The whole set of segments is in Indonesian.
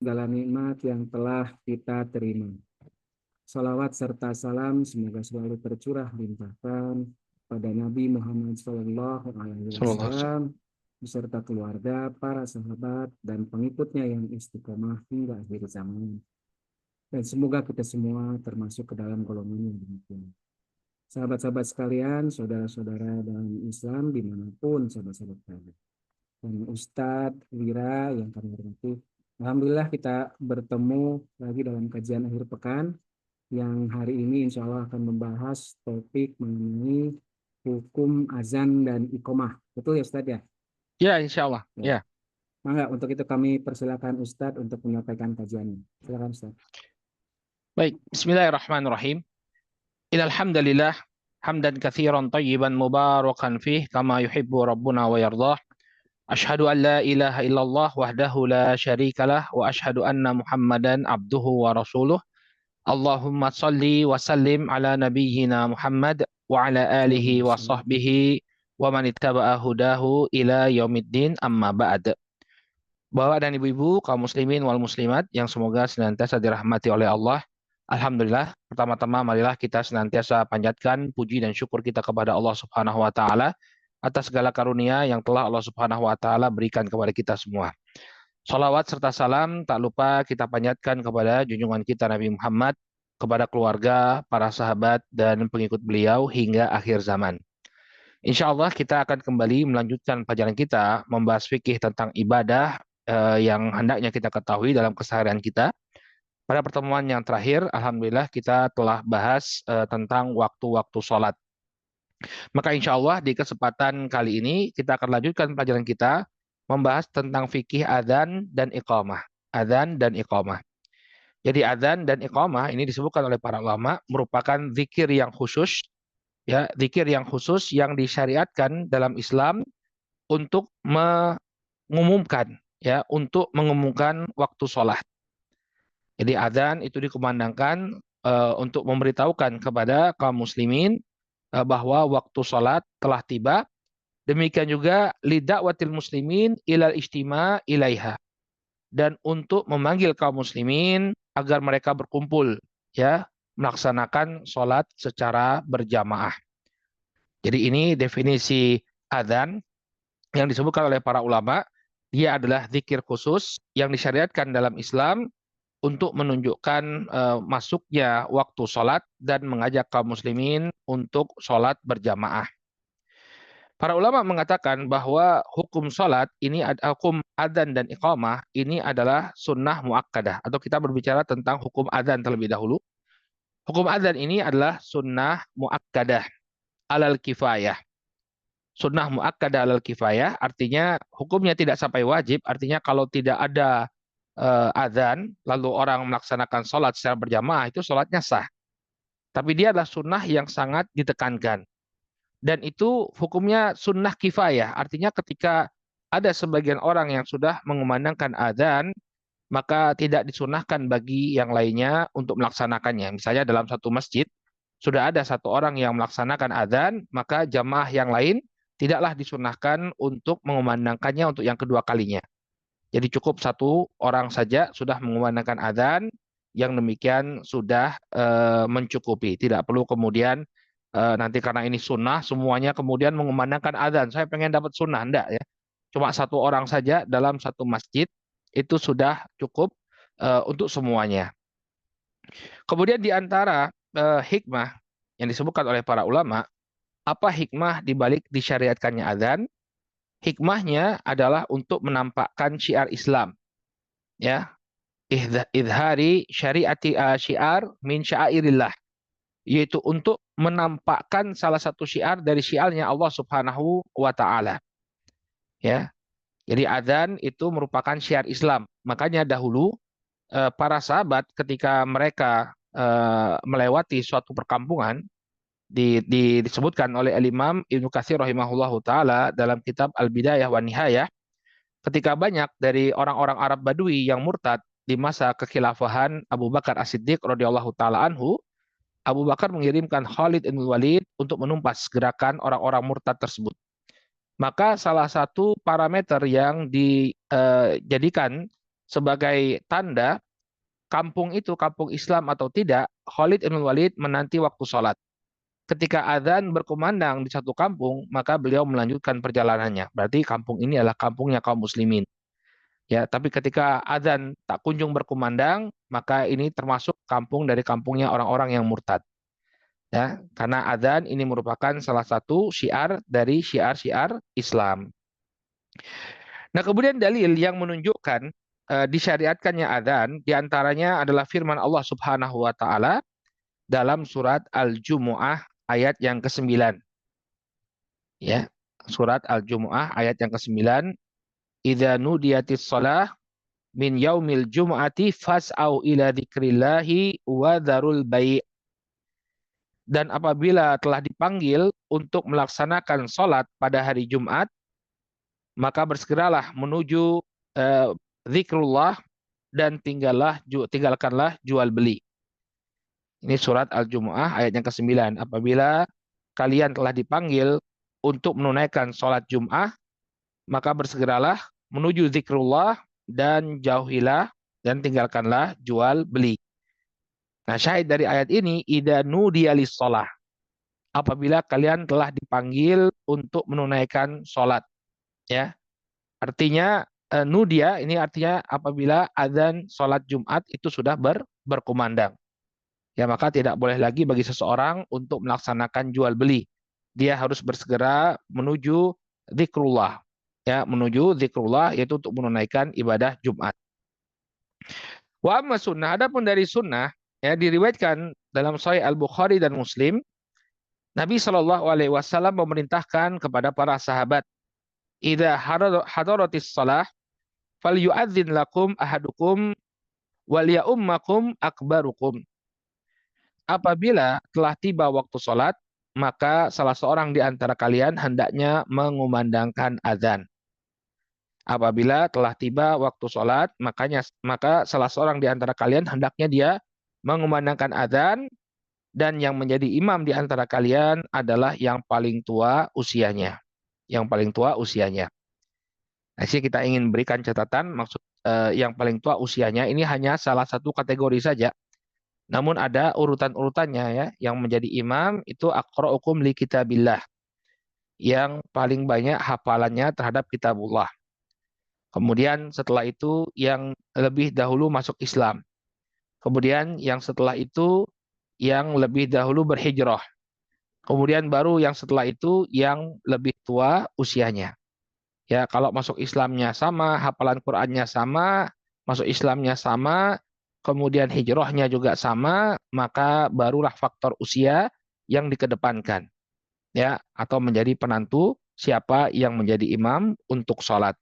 segala nikmat yang telah kita terima. Salawat serta salam semoga selalu tercurah limpahkan pada Nabi Muhammad Sallallahu alaihi SAW beserta keluarga, para sahabat, dan pengikutnya yang istiqomah hingga akhir zaman. Dan semoga kita semua termasuk ke dalam golongan yang demikian. Sahabat-sahabat sekalian, saudara-saudara dalam Islam dimanapun sahabat-sahabat berada. Dan Ustadz Wira yang kami hormati. Alhamdulillah kita bertemu lagi dalam kajian akhir pekan yang hari ini insya Allah akan membahas topik mengenai hukum azan dan iqomah. Betul ya Ustadz ya? Ya, insya Allah. Ya. Ya. Mangga, untuk itu kami persilakan Ustadz untuk menyampaikan kajiannya. Silakan Ustadz. Baik. Bismillahirrahmanirrahim. Innal hamdalillah hamdan katsiran tayyiban mubarakan fih kama yuhibbu rabbuna wa yardah. Ashhadu an la ilaha illallah wahdahu la syarikalah wa ashhadu anna Muhammadan abduhu wa rasuluh. Allahumma salli wa sallim ala nabiyyina Muhammad wa ala alihi wa Assalamualaikum. sahbihi wa man ittaba'a hudahu ila yaumiddin amma ba'd. Bapak dan ibu-ibu, kaum muslimin wal muslimat yang semoga senantiasa dirahmati oleh Allah. Alhamdulillah, pertama-tama marilah kita senantiasa panjatkan puji dan syukur kita kepada Allah Subhanahu wa taala atas segala karunia yang telah Allah Subhanahu wa taala berikan kepada kita semua. Salawat serta salam tak lupa kita panjatkan kepada junjungan kita Nabi Muhammad, kepada keluarga, para sahabat dan pengikut beliau hingga akhir zaman. Insya Allah kita akan kembali melanjutkan pelajaran kita membahas fikih tentang ibadah yang hendaknya kita ketahui dalam keseharian kita. Pada pertemuan yang terakhir, alhamdulillah kita telah bahas tentang waktu-waktu sholat. Maka insya Allah di kesempatan kali ini kita akan lanjutkan pelajaran kita membahas tentang fikih adzan dan iqamah. Adzan dan iqamah. Jadi adzan dan iqamah ini disebutkan oleh para ulama merupakan zikir yang khusus, ya, zikir yang khusus yang disyariatkan dalam Islam untuk mengumumkan, ya, untuk mengumumkan waktu sholat. Jadi adzan itu dikumandangkan untuk memberitahukan kepada kaum muslimin bahwa waktu sholat telah tiba. Demikian juga lidakwatil muslimin ilal istima ilaiha, dan untuk memanggil kaum muslimin agar mereka berkumpul, ya, melaksanakan sholat secara berjamaah. Jadi ini definisi adzan yang disebutkan oleh para ulama. Dia adalah zikir khusus yang disyariatkan dalam Islam untuk menunjukkan masuknya waktu sholat dan mengajak kaum muslimin untuk sholat berjamaah. Para ulama mengatakan bahwa hukum sholat ini, hukum adzan dan iqamah ini adalah sunnah muakkadah, atau kita berbicara tentang hukum adzan terlebih dahulu. Hukum adzan ini adalah sunnah muakkadah alal kifayah. Sunnah muakkadah alal kifayah artinya hukumnya tidak sampai wajib, artinya kalau tidak ada adzan lalu orang melaksanakan sholat secara berjamaah itu sholatnya sah. Tapi dia adalah sunnah yang sangat ditekankan. Dan itu hukumnya sunnah kifayah, artinya ketika ada sebagian orang yang sudah mengumandangkan adzan, maka tidak disunahkan bagi yang lainnya untuk melaksanakannya. Misalnya dalam satu masjid, sudah ada satu orang yang melaksanakan adzan, maka jamaah yang lain tidaklah disunahkan untuk mengumandangkannya untuk yang kedua kalinya. Jadi cukup satu orang saja sudah mengumandangkan adzan, yang demikian sudah mencukupi. Tidak perlu kemudian nanti karena ini sunnah semuanya kemudian mengumandangkan adzan. Saya pengen dapat sunnah, enggak ya. Cuma satu orang saja dalam satu masjid itu sudah cukup untuk semuanya. Kemudian di antara hikmah yang disebutkan oleh para ulama, apa hikmah di balik disyariatkannya adzan? Hikmahnya adalah untuk menampakkan syiar Islam, ya. Idhari syariati syiar min syairillah, yaitu untuk menampakkan salah satu syiar dari syiarnya Allah Subhanahu wa taala. Ya. Jadi adzan itu merupakan syiar Islam. Makanya dahulu para sahabat ketika mereka melewati suatu perkampungan, disebutkan oleh Al-Imam Ibnu Katsir rahimahullahu taala dalam kitab Al-Bidayah wa Nihayah, ketika banyak dari orang-orang Arab Badui yang murtad di masa kekhilafahan Abu Bakar As-Siddiq radhiyallahu taala anhu, Abu Bakar mengirimkan Khalid bin Walid untuk menumpas gerakan orang-orang murtad tersebut. Maka salah satu parameter yang dijadikan sebagai tanda kampung itu kampung Islam atau tidak, Khalid ibn Walid menanti waktu sholat. Ketika azan berkumandang di satu kampung, maka beliau melanjutkan perjalanannya. Berarti kampung ini adalah kampungnya kaum muslimin. Ya, tapi ketika azan tak kunjung berkumandang, maka ini termasuk kampung dari kampungnya orang-orang yang murtad. Ya, karena azan ini merupakan salah satu syiar dari syiar-syiar Islam. Nah, kemudian dalil yang menunjukkan disyariatkannya adzan diantaranya adalah firman Allah Subhanahu wa taala dalam surat Al-Jumu'ah ayat yang ke-9. Ya, surat Al-Jumu'ah ayat yang ke-9, "Idza nudiyatis shalah min yaumil jumu'ati fas'au ila dzikrillahi wa dzarul bai'." Dan apabila telah dipanggil untuk melaksanakan sholat pada hari Jumat, maka bersegeralah menuju eh, zikrullah dan tinggalkanlah jual beli. Ini surat Al-Jumu'ah ayat yang ke-9. Apabila kalian telah dipanggil untuk menunaikan sholat Jum'ah, maka bersegeralah menuju zikrullah dan jauhilah dan tinggalkanlah jual beli. Nah, syahid dari ayat ini, idza nudiya lis-shalah. Apabila kalian telah dipanggil untuk menunaikan sholat. Ya, artinya nudia ini artinya apabila azan sholat Jumat itu sudah berkumandang. Ya, maka tidak boleh lagi bagi seseorang untuk melaksanakan jual beli. Dia harus bersegera menuju zikrullah. Ya, menuju zikrullah yaitu untuk menunaikan ibadah Jumat. Wa amma sunnah, adapun dari sunnah ya diriwayatkan dalam Sahih Al-Bukhari dan Muslim, Nabi Shallallahu alaihi wasallam memerintahkan kepada para sahabat, "Idza hadaratis shalah falyu'adzin lakum ahadukum wal ya'ummakum akbarukum." Apabila telah tiba waktu sholat, maka salah seorang di antara kalian hendaknya mengumandangkan azan. Apabila telah tiba waktu sholat, maka salah seorang di antara kalian hendaknya dia mengumandangkan azan, dan yang menjadi imam di antara kalian adalah yang paling tua usianya. Yang paling tua usianya. Nah, sini kita ingin berikan catatan, maksud yang paling tua usianya ini hanya salah satu kategori saja. Namun ada urutan-urutannya ya. Yang menjadi imam itu aqra'ukum li kitabillah. Yang paling banyak hafalannya terhadap kitabullah. Kemudian setelah itu yang lebih dahulu masuk Islam. Kemudian yang setelah itu yang lebih dahulu berhijrah. Kemudian baru yang setelah itu yang lebih tua usianya. Ya, kalau masuk Islamnya sama, hafalan Qur'annya sama, masuk Islamnya sama, kemudian hijrahnya juga sama, maka barulah faktor usia yang dikedepankan. Ya, atau menjadi penentu siapa yang menjadi imam untuk sholat.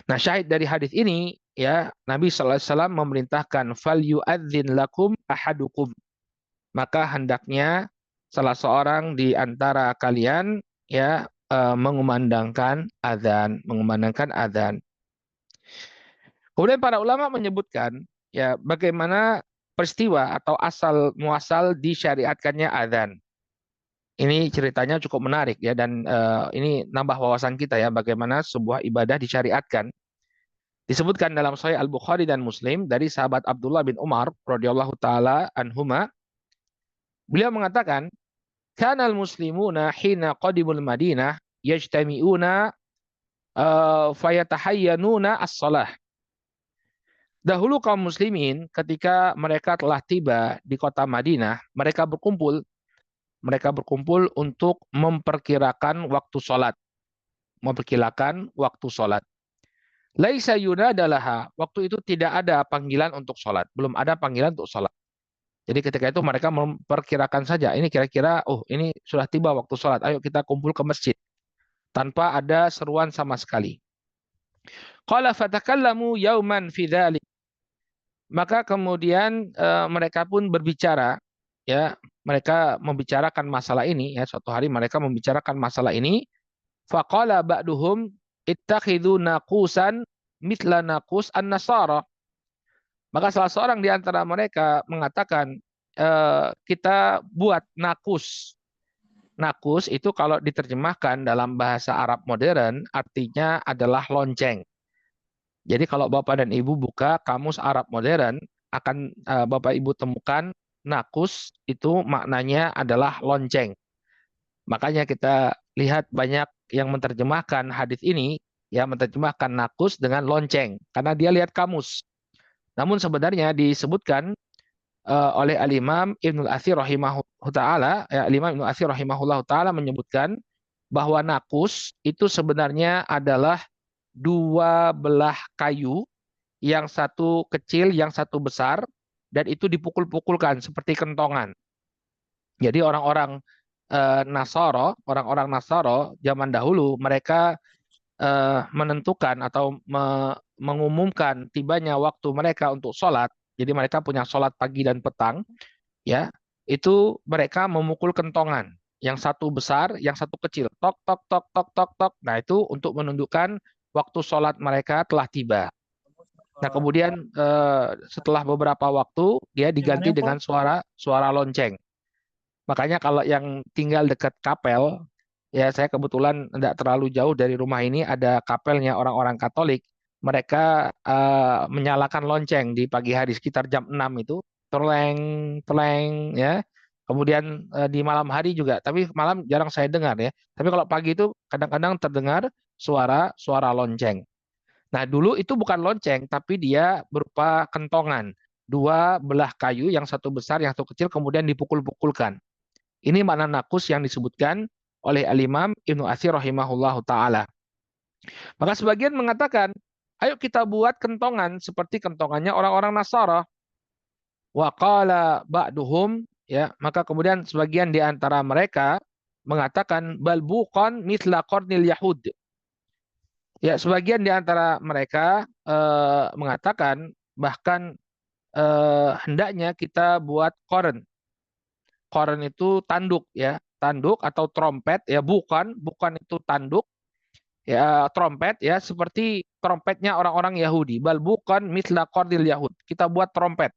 Nah, syahid dari hadis ini, ya, Nabi sallallahu alaihi wasallam memerintahkan fal yu'adzin lakum ahadukum. Maka hendaknya salah seorang di antara kalian ya mengumandangkan azan. Kemudian para ulama menyebutkan ya bagaimana peristiwa atau asal muasal disyariatkannya azan. Ini ceritanya cukup menarik ya, dan ini nambah wawasan kita ya bagaimana sebuah ibadah disyariatkan. Disebutkan dalam Sahih Al-Bukhari dan Muslim dari sahabat Abdullah bin Umar radhiyallahu taala anhuma, beliau mengatakan, "Kanal muslimuna hina qadimul Madinah yajtami'una fayatahayyanuna as-salah." Dahulu kaum muslimin ketika mereka telah tiba di kota Madinah, mereka berkumpul untuk memperkirakan waktu sholat. Memperkirakan waktu sholat. Laisa yunadalaha, waktu itu tidak ada panggilan untuk sholat. Belum ada panggilan untuk sholat. Jadi ketika itu mereka memperkirakan saja, ini kira-kira, oh ini sudah tiba waktu sholat, ayo kita kumpul ke masjid. Tanpa ada seruan sama sekali. Qala fatakallamu yauman fi dzalik. Maka kemudian mereka pun berbicara, ya, mereka membicarakan masalah ini, ya, suatu hari mereka membicarakan masalah ini. Faqala ba'duhum ittakhidhu naqusan mithla naqus an-nasara. Maka salah seorang di antara mereka mengatakan, kita buat nakus. Nakus itu kalau diterjemahkan dalam bahasa Arab modern artinya adalah lonceng. Jadi kalau Bapak dan Ibu buka kamus Arab modern, akan Bapak Ibu temukan nakus itu maknanya adalah lonceng. Makanya kita lihat banyak yang menerjemahkan hadis ini, ya menerjemahkan nakus dengan lonceng, karena dia lihat kamus. Namun sebenarnya disebutkan oleh Al-Imam Ibnul Athir rahimahullah taala, ya, Al-Imam Ibnul Athir rahimahullah taala menyebutkan bahwa nakus itu sebenarnya adalah dua belah kayu, yang satu kecil, yang satu besar, dan itu dipukul-pukulkan seperti kentongan. Jadi orang-orang Nasoro zaman dahulu mereka menentukan atau mengumumkan tibanya waktu mereka untuk sholat. Jadi mereka punya sholat pagi dan petang, ya. Itu mereka memukul kentongan, yang satu besar, yang satu kecil, tok tok tok tok tok tok. Nah itu untuk menunjukkan waktu sholat mereka telah tiba. Nah, kemudian setelah beberapa waktu dia diganti dengan suara suara lonceng. Makanya kalau yang tinggal dekat kapel, ya saya kebetulan tidak terlalu jauh dari rumah ini ada kapelnya orang-orang Katolik. Mereka menyalakan lonceng di pagi hari sekitar jam 6 itu, terleng, terleng, ya. Kemudian di malam hari juga, tapi malam jarang saya dengar ya. Tapi kalau pagi itu kadang-kadang terdengar suara suara lonceng. Nah, dulu itu bukan lonceng, tapi dia berupa kentongan. Dua belah kayu, yang satu besar, yang satu kecil, kemudian dipukul-pukulkan. Ini makna nakus yang disebutkan oleh Al-Imam Ibnu Atsir rahimahullahu taala. Maka sebagian mengatakan, ayo kita buat kentongan seperti kentongannya orang-orang Nasara. Wa qala ba'duhum, ya, maka kemudian sebagian di antara mereka mengatakan bal buqan mithla qarnil yahud. Ya, sebagian di antara mereka mengatakan bahkan hendaknya kita buat koren. Koren itu tanduk, ya, tanduk atau trompet, ya, bukan, bukan itu tanduk, ya, trompet, ya, seperti trompetnya orang-orang Yahudi. Bal bukan misla qordil Yahud. Kita buat trompet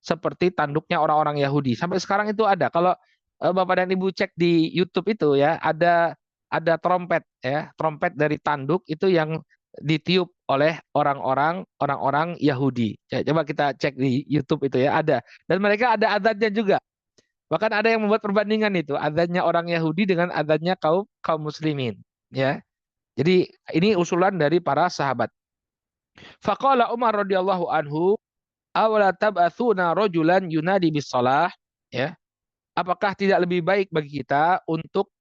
seperti tanduknya orang-orang Yahudi. Sampai sekarang itu ada. Kalau Bapak dan Ibu cek di YouTube itu, ya, ada trompet, ya, trompet dari tanduk itu yang ditiup oleh orang-orang Yahudi. Ya, coba kita cek di YouTube itu, ya, ada. Dan mereka ada adatnya juga. Bahkan ada yang membuat perbandingan itu, adzannya orang Yahudi dengan adzannya kaum kaum muslimin, ya. Jadi ini usulan dari para sahabat. Faqala Umar radhiyallahu anhu, awala tab'atsuna rajulan yunadi bis shalah, ya. Apakah tidak lebih baik bagi kita untuk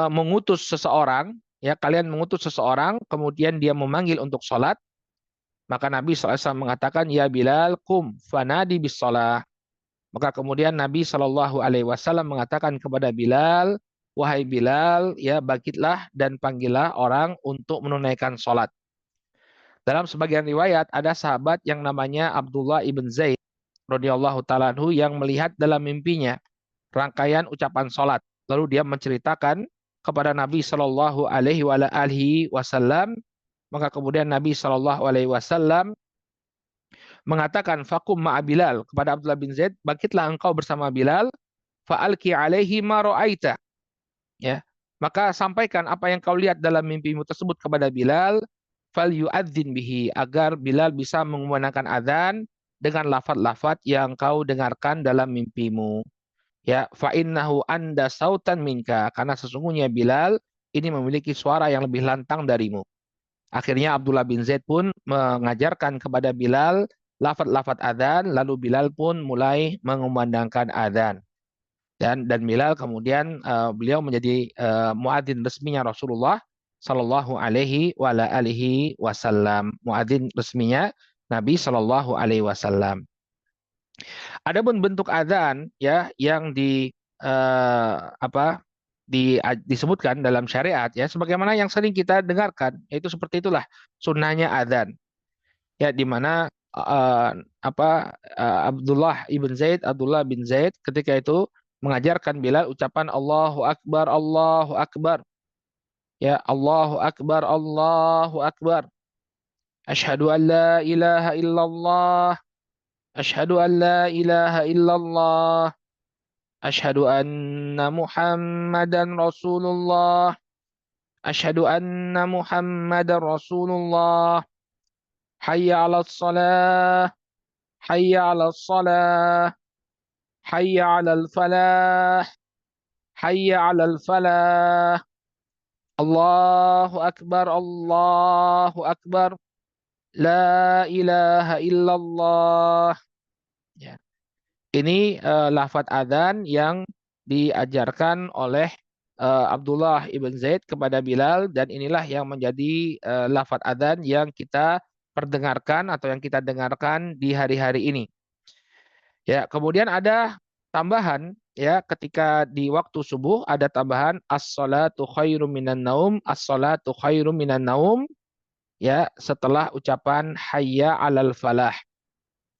mengutus seseorang, ya, kalian mengutus seseorang kemudian dia memanggil untuk sholat. Maka Nabi SAW mengatakan, ya Bilal kum fanadi bis shalah. Maka kemudian Nabi Shallallahu Alaihi Wasallam mengatakan kepada Bilal, wahai Bilal, ya bangkitlah dan panggillah orang untuk menunaikan sholat. Dalam sebagian riwayat ada sahabat yang namanya Abdullah ibn Zaid radhiyallahu taala anhu yang melihat dalam mimpinya rangkaian ucapan sholat. Lalu dia menceritakan kepada Nabi Shallallahu Alaihi Wasallam. Maka kemudian Nabi Shallallahu Alaihi Wasallam mengatakan fakum ma'a Bilal kepada Abdullah bin Zaid, bangkitlah engkau bersama Bilal, fa'alki alaihi ma ra'aita, ya. Maka sampaikan apa yang kau lihat dalam mimpimu tersebut kepada Bilal, fal yu'adzin bihi, agar Bilal bisa mengumandangkan adzan dengan lafaz-lafaz yang kau dengarkan dalam mimpimu. Ya, fa innahu anda sautan minka, karena sesungguhnya Bilal ini memiliki suara yang lebih lantang darimu. Akhirnya Abdullah bin Zaid pun mengajarkan kepada Bilal lafaz-lafaz adzan, lalu Bilal pun mulai mengumandangkan adzan. Dan Bilal kemudian beliau menjadi muadzin resminya Rasulullah Sallallahu Alaihi Wasallam. Muadzin resminya Nabi Sallallahu Alaihi Wasallam. Adapun bentuk adzan, ya, yang apa disebutkan dalam syariat, ya, sebagaimana yang sering kita dengarkan, yaitu seperti itulah sunnahnya adzan, ya, di mana Abdullah bin Zaid ketika itu mengajarkan Bilal ucapan Allahu Akbar, Allahu Akbar, ya, Allahu Akbar, Allahu Akbar, Asyhadu an la ilaha illallah, Asyhadu an la ilaha illallah, Asyhadu anna Muhammadan Rasulullah, Asyhadu anna Muhammadan Rasulullah. hayya 'alas shalah, hayya 'alas shalah, hayya 'alal falah, hayya 'alal falah. Allahu akbar, Allahu akbar. La ilaha illallah. Ya. Ini lafadz adzan yang diajarkan oleh Abdullah ibn Zaid kepada Bilal dan inilah yang menjadi lafadz adzan yang kita perdengarkan atau yang kita dengarkan di hari-hari ini. Ya, kemudian ada tambahan ya ketika di waktu subuh ada tambahan as-salatu khairum minan naum, as-salatu khairum minan naum ya setelah ucapan hayya 'alal falah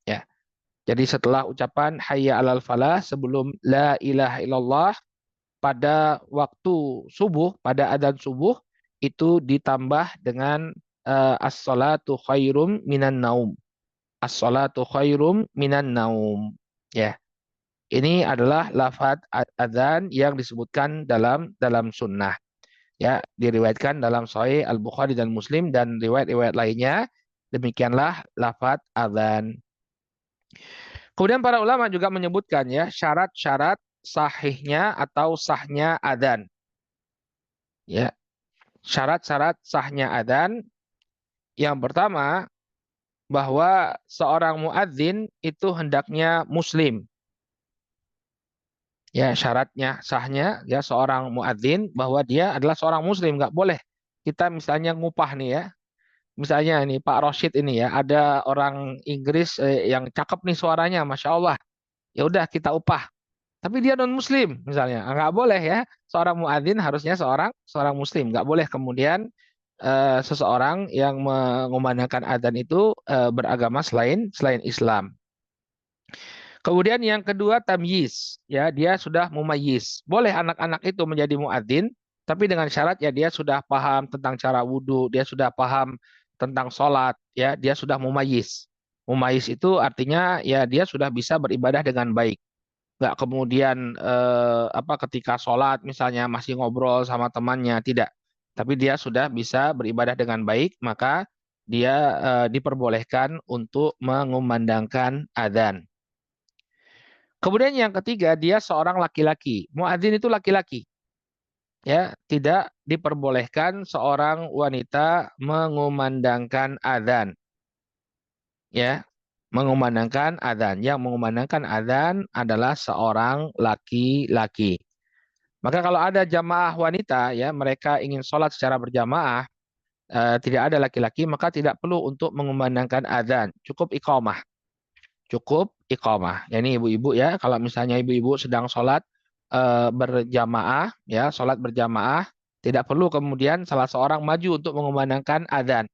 ya. Jadi setelah ucapan hayya 'alal falah sebelum la ilaha illallah pada waktu subuh, pada adzan subuh itu ditambah dengan as-salatu khairum minan naum. As-salatu khairum minan naum. Ya. Ini adalah lafadz adzan yang disebutkan dalam sunnah. Ya, diriwayatkan dalam Sahih Al-Bukhari dan Muslim dan riwayat-riwayat lainnya. Demikianlah lafadz adzan. Kemudian para ulama juga menyebutkan ya syarat-syarat sahihnya atau sahnya adzan. Ya, syarat-syarat sahnya adzan yang pertama bahwa seorang muadzin itu hendaknya muslim. Ya, syaratnya sahnya ya seorang muadzin bahwa dia adalah seorang muslim, nggak boleh kita misalnya ngupah nih ya. Misalnya ini Pak Roshid ini ya, ada orang Inggris yang cakep nih suaranya, Masya Allah. Ya udah kita upah. Tapi dia non Muslim misalnya, nggak boleh ya. Seorang muadzin harusnya seorang seorang Muslim, nggak boleh kemudian seseorang yang mengumandangkan adzan itu beragama selain Islam. Kemudian yang kedua tamyiz, ya dia sudah mumayyiz. Boleh anak-anak itu menjadi muadzin, tapi dengan syarat ya dia sudah paham tentang cara wudhu, dia sudah paham tentang sholat, ya dia sudah mumayyiz. Mumayyiz itu artinya ya dia sudah bisa beribadah dengan baik. Nggak kemudian ketika sholat misalnya masih ngobrol sama temannya, tidak. Tapi dia sudah bisa beribadah dengan baik, maka dia diperbolehkan untuk mengumandangkan adzan. Kemudian yang ketiga, dia seorang laki-laki. Muadzin itu laki-laki. Ya, tidak diperbolehkan seorang wanita mengumandangkan adzan. Ya, mengumandangkan adzan. Yang mengumandangkan adzan adalah seorang laki-laki. Maka kalau ada jamaah wanita, ya mereka ingin sholat secara berjamaah, tidak ada laki-laki, maka tidak perlu untuk mengumandangkan adzan. Cukup iqamah. Cukup iqamah. Ya, ini ibu-ibu ya, kalau misalnya ibu-ibu sedang sholat berjamaah, ya sholat berjamaah, tidak perlu kemudian salah seorang maju untuk mengumandangkan adzan.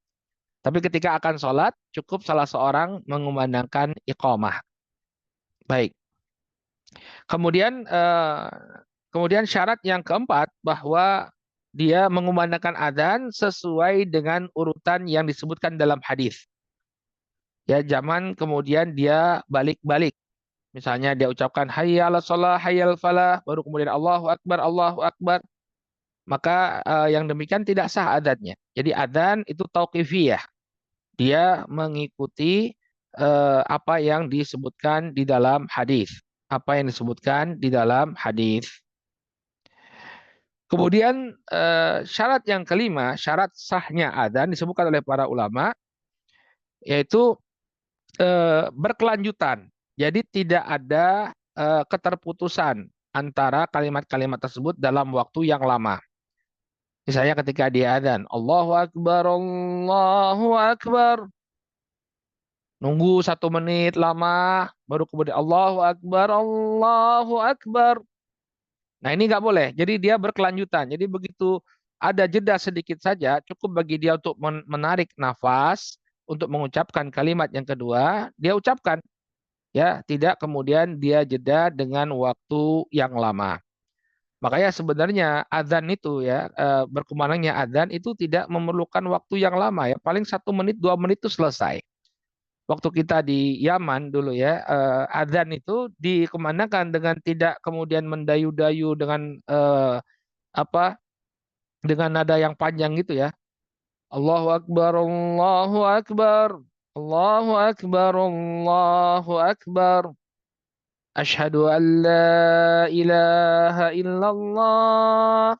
Tapi ketika akan sholat, cukup salah seorang mengumandangkan iqamah. Baik. Kemudian kemudian syarat yang keempat bahwa dia mengumandangkan adzan sesuai dengan urutan yang disebutkan dalam hadis. Ya, zaman kemudian dia balik-balik. Misalnya dia ucapkan hayya 'alas shalah, hayya 'alal falah, baru kemudian Allahu akbar, Allahu akbar. Maka yang demikian tidak sah adzannya. Jadi adzan itu tauqifiyah. Dia mengikuti apa yang disebutkan di dalam hadis. Apa yang disebutkan di dalam hadis. Kemudian syarat yang kelima, syarat sahnya adzan disebutkan oleh para ulama yaitu berkelanjutan. Jadi tidak ada keterputusan antara kalimat-kalimat tersebut dalam waktu yang lama. Misalnya ketika dia adzan, Allahu Akbar, Allahu Akbar. Nunggu 1 menit lama, baru kemudian Allahu Akbar, Allahu Akbar. Nah ini nggak boleh. Jadi dia berkelanjutan. Jadi begitu ada jeda sedikit saja, cukup bagi dia untuk menarik nafas, untuk mengucapkan kalimat yang kedua, dia ucapkan. Ya, tidak kemudian dia jeda dengan waktu yang lama. Makanya sebenarnya adzan itu ya berkumandangnya adzan itu tidak memerlukan waktu yang lama ya, paling 1 menit 2 menit itu selesai. Waktu kita di Yaman dulu ya, adzan itu dikumandangkan dengan tidak kemudian mendayu-dayu dengan apa dengan nada yang panjang gitu ya. Allahu Akbar, Allahu Akbar. Allahu Akbar, Allahu Akbar. Asyhadu an la ilaha illallah.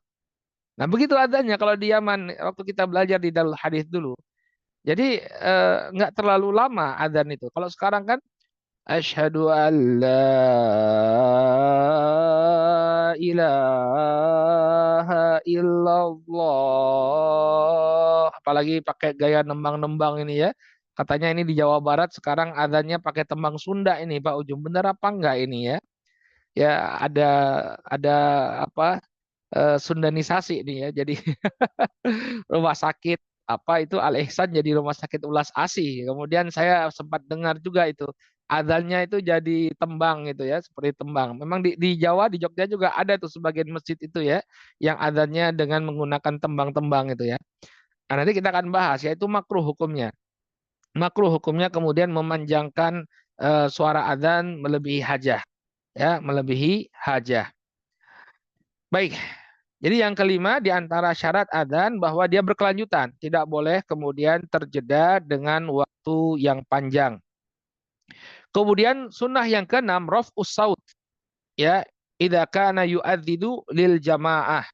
Nah, begitu adanya kalau di Yaman waktu kita belajar di Darul Hadis dulu. Jadi nggak terlalu lama adzan itu. Kalau sekarang kan asyhadu an la ilaha illallah. Apalagi pakai gaya nembang-nembang ini ya. Katanya ini di Jawa Barat sekarang adzannya pakai tembang Sunda ini Pak Ujung. Benar apa enggak ini ya? Ya ada apa Sundanisasi ini ya. Jadi rumah sakit apa itu Al Ihsan jadi rumah sakit ulas ASI. Kemudian saya sempat dengar juga itu adzannya itu jadi tembang gitu ya, seperti tembang. Memang di Jawa di Jogja juga ada tuh sebagian masjid itu ya yang adzannya dengan menggunakan tembang-tembang itu ya. Nah, nanti kita akan bahas yaitu makruh hukumnya. Makruh hukumnya kemudian memanjangkan suara adzan melebihi hajah ya, melebihi hajah. Baik, jadi yang kelima di antara syarat adzan bahwa dia berkelanjutan, tidak boleh kemudian terjeda dengan waktu yang panjang. Kemudian sunnah yang keenam raf'us saut ya, idza kana yu'adzidu lil jamaah.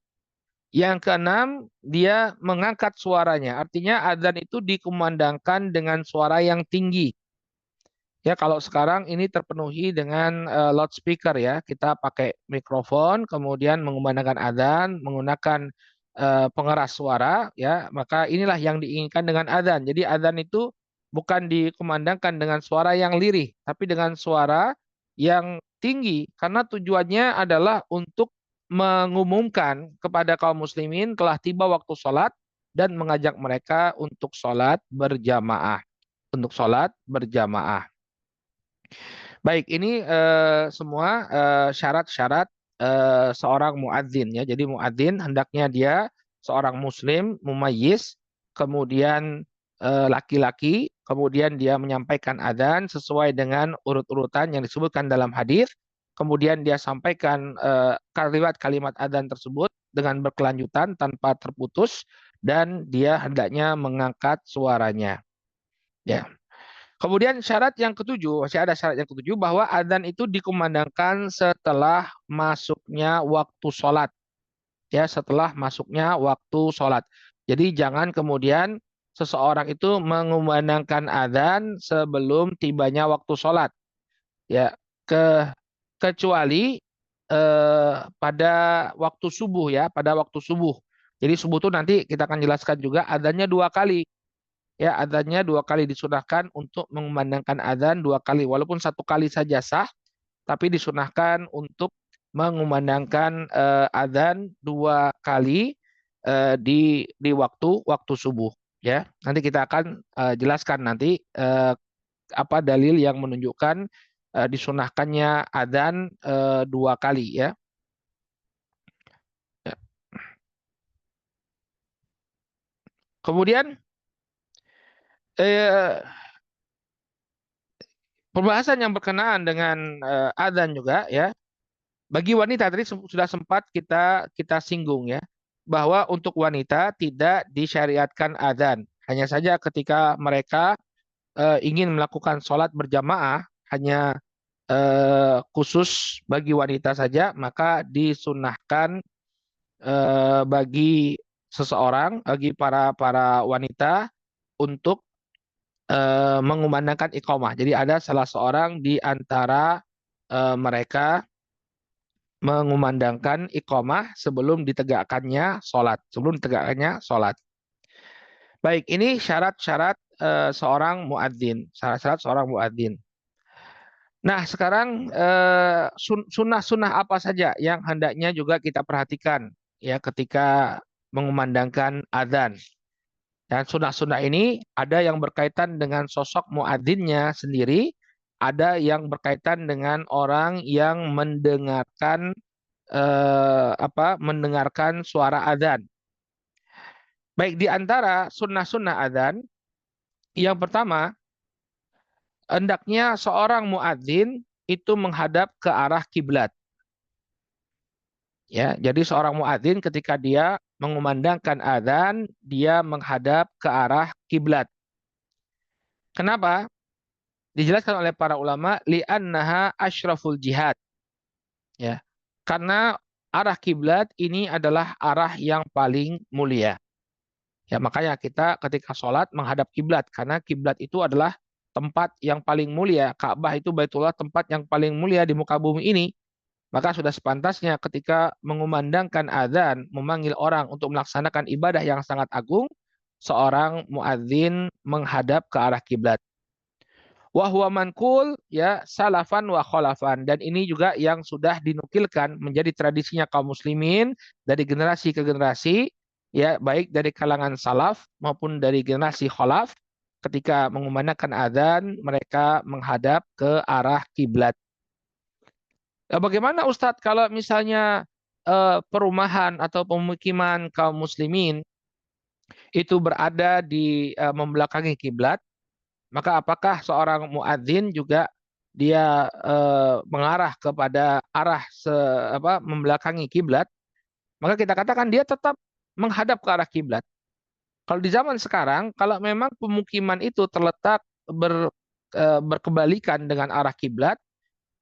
Yang keenam dia mengangkat suaranya, artinya adzan itu dikumandangkan dengan suara yang tinggi. Ya, kalau sekarang ini terpenuhi dengan loudspeaker ya. Kita pakai mikrofon, kemudian mengumandangkan adzan, menggunakan pengeras suara ya. Maka inilah yang diinginkan dengan adzan. Jadi adzan itu bukan dikumandangkan dengan suara yang lirih, tapi dengan suara yang tinggi karena tujuannya adalah untuk mengumumkan kepada kaum muslimin telah tiba waktu sholat dan mengajak mereka untuk sholat berjamaah. Untuk sholat berjamaah. Baik, ini semua syarat-syarat seorang muadzin ya. Jadi muadzin hendaknya dia seorang muslim mumayyiz, kemudian laki-laki, kemudian dia menyampaikan adzan sesuai dengan urut-urutan yang disebutkan dalam hadis. Kemudian dia sampaikan kalimat-kalimat adzan tersebut dengan berkelanjutan tanpa terputus dan dia hendaknya mengangkat suaranya. Ya. Kemudian syarat yang ketujuh, masih ada syarat yang ketujuh bahwa adzan itu dikumandangkan setelah masuknya waktu sholat. Ya, setelah masuknya waktu sholat. Jadi jangan kemudian seseorang itu mengumandangkan adzan sebelum tibanya waktu sholat. Ya, kecuali pada waktu subuh ya, pada waktu subuh. Jadi subuh itu nanti kita akan jelaskan juga adzannya dua kali. Ya, adzannya dua kali disunahkan untuk mengumandangkan adzan dua kali. Walaupun satu kali saja sah, tapi disunahkan untuk mengumandangkan adzan dua kali di waktu waktu subuh. Ya, nanti kita akan jelaskan nanti apa dalil yang menunjukkan disunahkannya adzan dua kali ya. Ya. Kemudian eh, pembahasan yang berkenaan dengan adzan juga ya. Bagi wanita tadi sudah sempat kita kita singgung ya bahwa untuk wanita tidak disyariatkan adzan. Hanya saja ketika mereka ingin melakukan sholat berjamaah hanya khusus bagi wanita saja maka disunahkan bagi seseorang bagi para para wanita untuk mengumandangkan iqamah. Jadi ada salah seorang di antara mereka mengumandangkan iqamah sebelum ditegakkannya sholat. Sebelum ditegakkannya sholat. Baik, ini syarat-syarat seorang muadzin. Syarat-syarat seorang muadzin. Nah, sekarang sunnah-sunnah apa saja yang hendaknya juga kita perhatikan ya ketika mengumandangkan adzan. Dan sunnah-sunnah ini ada yang berkaitan dengan sosok muadzinnya sendiri, ada yang berkaitan dengan orang yang mendengarkan mendengarkan suara adzan. Baik di antara sunnah-sunnah adzan, yang pertama hendaknya seorang muadzin itu menghadap ke arah kiblat. Ya, jadi seorang muadzin ketika dia mengumandangkan adzan, dia menghadap ke arah kiblat. Kenapa? Dijelaskan oleh para ulama li'annaha asyraful jihad, ya. Karena arah kiblat ini adalah arah yang paling mulia. Ya, makanya kita ketika sholat menghadap kiblat karena kiblat itu adalah tempat yang paling mulia. Ka'bah itu Baitullah, tempat yang paling mulia di muka bumi ini. Maka sudah sepantasnya ketika mengumandangkan azan, memanggil orang untuk melaksanakan ibadah yang sangat agung, seorang muadzin menghadap ke arah kiblat. Wahwa mankul ya salafan wa kholafan, dan ini juga yang sudah dinukilkan menjadi tradisinya kaum muslimin dari generasi ke generasi, ya baik dari kalangan salaf maupun dari generasi kholaf. Ketika mengumandangkan azan mereka menghadap ke arah kiblat. Bagaimana Ustadz kalau misalnya perumahan atau pemukiman kaum muslimin itu berada di membelakangi kiblat, maka apakah seorang muadzin juga dia mengarah kepada arah membelakangi kiblat? Maka kita katakan dia tetap menghadap ke arah kiblat. Kalau di zaman sekarang, kalau memang pemukiman itu terletak berkebalikan dengan arah kiblat,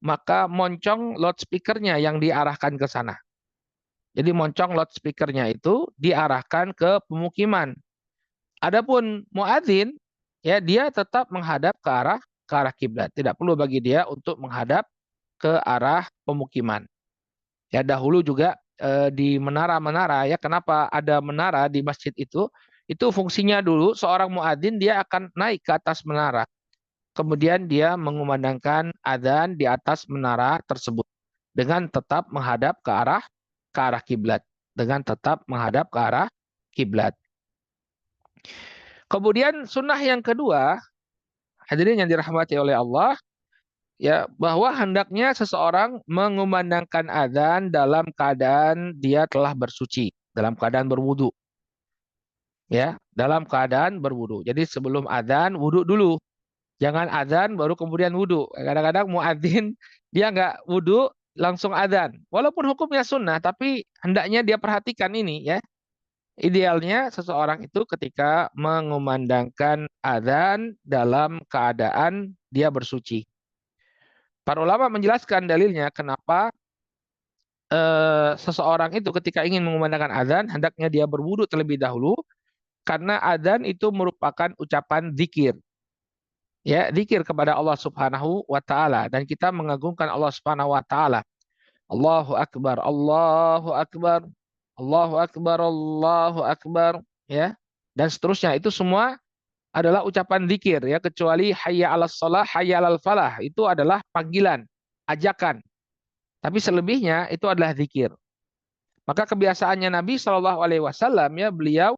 maka moncong loudspeakernya yang diarahkan ke sana. Jadi moncong loudspeakernya itu diarahkan ke pemukiman. Adapun muadzin, ya dia tetap menghadap ke arah kiblat. Tidak perlu bagi dia untuk menghadap ke arah pemukiman. Ya dahulu juga di menara-menara, ya kenapa ada menara di masjid itu? Itu fungsinya dulu seorang muadzin dia akan naik ke atas menara. Kemudian dia mengumandangkan adzan di atas menara tersebut dengan tetap menghadap ke arah kiblat, dengan tetap menghadap ke arah kiblat. Kemudian sunnah yang kedua, hadirin yang dirahmati oleh Allah, ya bahwa hendaknya seseorang mengumandangkan adzan dalam keadaan dia telah bersuci, dalam keadaan berwudu, ya, dalam keadaan berwudu. Jadi sebelum adzan wudu dulu. Jangan adzan baru kemudian wudu. Kadang-kadang muadzin dia nggak wudu langsung adzan. Walaupun hukumnya sunnah, tapi hendaknya dia perhatikan ini ya. Idealnya seseorang itu ketika mengumandangkan adzan dalam keadaan dia bersuci. Para ulama menjelaskan dalilnya kenapa seseorang itu ketika ingin mengumandangkan adzan hendaknya dia berwudu terlebih dahulu karena adzan itu merupakan ucapan zikir. Ya, zikir kepada Allah Subhanahu wa taala dan kita mengagungkan Allah Subhanahu wa taala. Allahu akbar, Allahu akbar, Allahu akbar, Allahu akbar, ya. Dan seterusnya itu semua adalah ucapan zikir ya, kecuali hayya 'alas shalah, hayya 'alal falah itu adalah panggilan, ajakan. Tapi selebihnya itu adalah zikir. Maka kebiasaannya Nabi Shallallahu alaihi wasallam ya beliau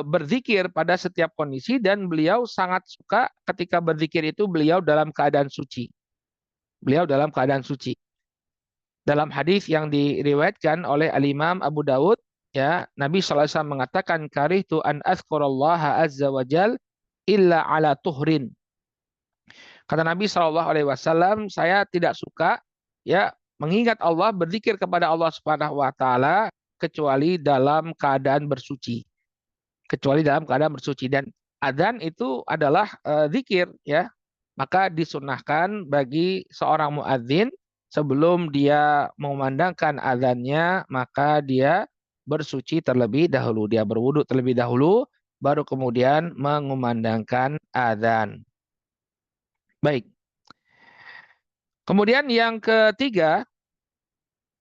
berzikir pada setiap kondisi dan beliau sangat suka ketika berzikir itu beliau dalam keadaan suci. Beliau dalam keadaan suci. Dalam hadis yang diriwayatkan oleh Al-Imam Abu Dawud, ya, Nabi sallallahu alaihi wasallam mengatakan karihtu an azkurallaha azza wa jal illa ala tuhrin. Kata Nabi Shallallahu alaihi wasallam, saya tidak suka ya mengingat Allah, berzikir kepada Allah Subhanahu wa taala kecuali dalam keadaan bersuci. Kecuali dalam keadaan bersuci, dan adzan itu adalah zikir ya. Maka disunahkan bagi seorang muadzin sebelum dia mengumandangkan adzannya maka dia bersuci terlebih dahulu, dia berwudu terlebih dahulu baru kemudian mengumandangkan adzan. Baik. Kemudian yang ketiga,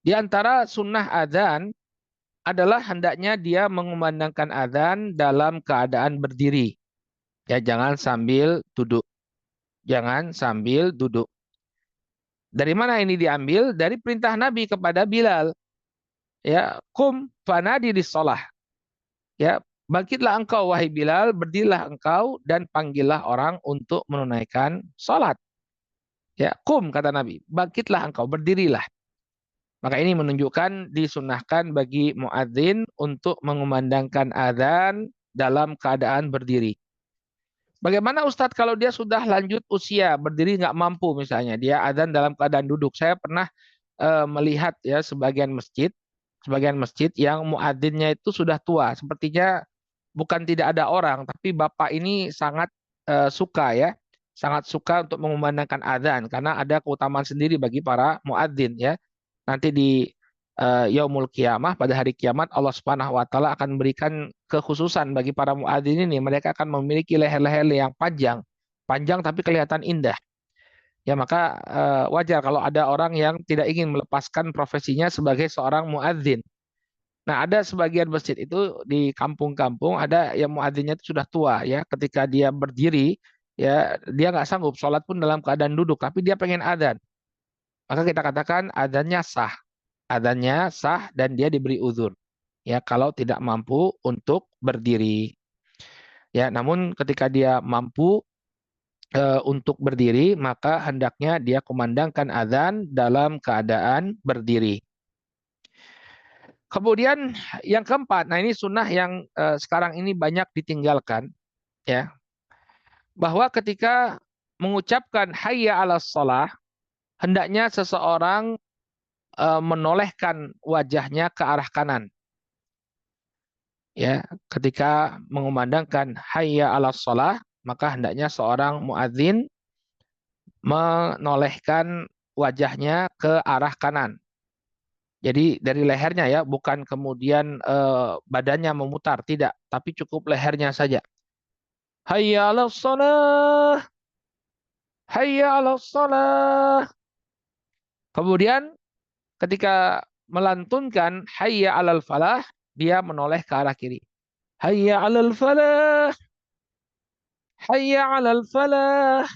di antara sunnah adzan adalah hendaknya dia mengumandangkan adzan dalam keadaan berdiri. Ya, jangan sambil duduk. Jangan sambil duduk. Dari mana ini diambil? Dari perintah Nabi kepada Bilal. Ya, kum fanadi di sholah. Ya, bangkitlah engkau wahai Bilal, berdirilah engkau dan panggillah orang untuk menunaikan sholat. Ya, kum kata Nabi, bangkitlah engkau, berdirilah. Maka ini menunjukkan disunahkan bagi muadzin untuk mengumandangkan adzan dalam keadaan berdiri. Bagaimana Ustadz kalau dia sudah lanjut usia, berdiri nggak mampu misalnya, dia adzan dalam keadaan duduk. Saya pernah melihat ya sebagian masjid yang muadzinnya itu sudah tua, sepertinya bukan tidak ada orang, tapi bapak ini sangat suka ya, sangat suka untuk mengumandangkan adzan karena ada keutamaan sendiri bagi para muadzin ya. Nanti di yaumul kiamah pada hari kiamat Allah Subhanahu wa taala akan memberikan kekhususan bagi para muadzin ini, mereka akan memiliki leher-leher yang panjang, panjang tapi kelihatan indah. Ya maka wajar kalau ada orang yang tidak ingin melepaskan profesinya sebagai seorang muadzin. Nah, ada sebagian masjid itu di kampung-kampung ada yang muadzinnya itu sudah tua ya. Ketika dia berdiri ya dia nggak sanggup sholat pun dalam keadaan duduk, tapi dia pengen adzan. Maka kita katakan adzannya sah dan dia diberi uzur. Ya, kalau tidak mampu untuk berdiri. Ya, namun ketika dia mampu untuk berdiri, maka hendaknya dia kumandangkan adzan dalam keadaan berdiri. Kemudian yang keempat, nah ini sunnah yang sekarang ini banyak ditinggalkan, ya, bahwa ketika mengucapkan hayya 'alas shalah, hendaknya seseorang menolehkan wajahnya ke arah kanan, ya, ketika mengumandangkan hayya 'alas shalah, maka hendaknya seorang muadzin menolehkan wajahnya ke arah kanan. Jadi dari lehernya ya, bukan kemudian badannya memutar, tidak, tapi cukup lehernya saja. Hayya 'alas shalah, hayya 'alas shalah. Kemudian ketika melantunkan hayya 'alal falah, dia menoleh ke arah kiri. Hayya 'alal falah, hayya 'alal falah.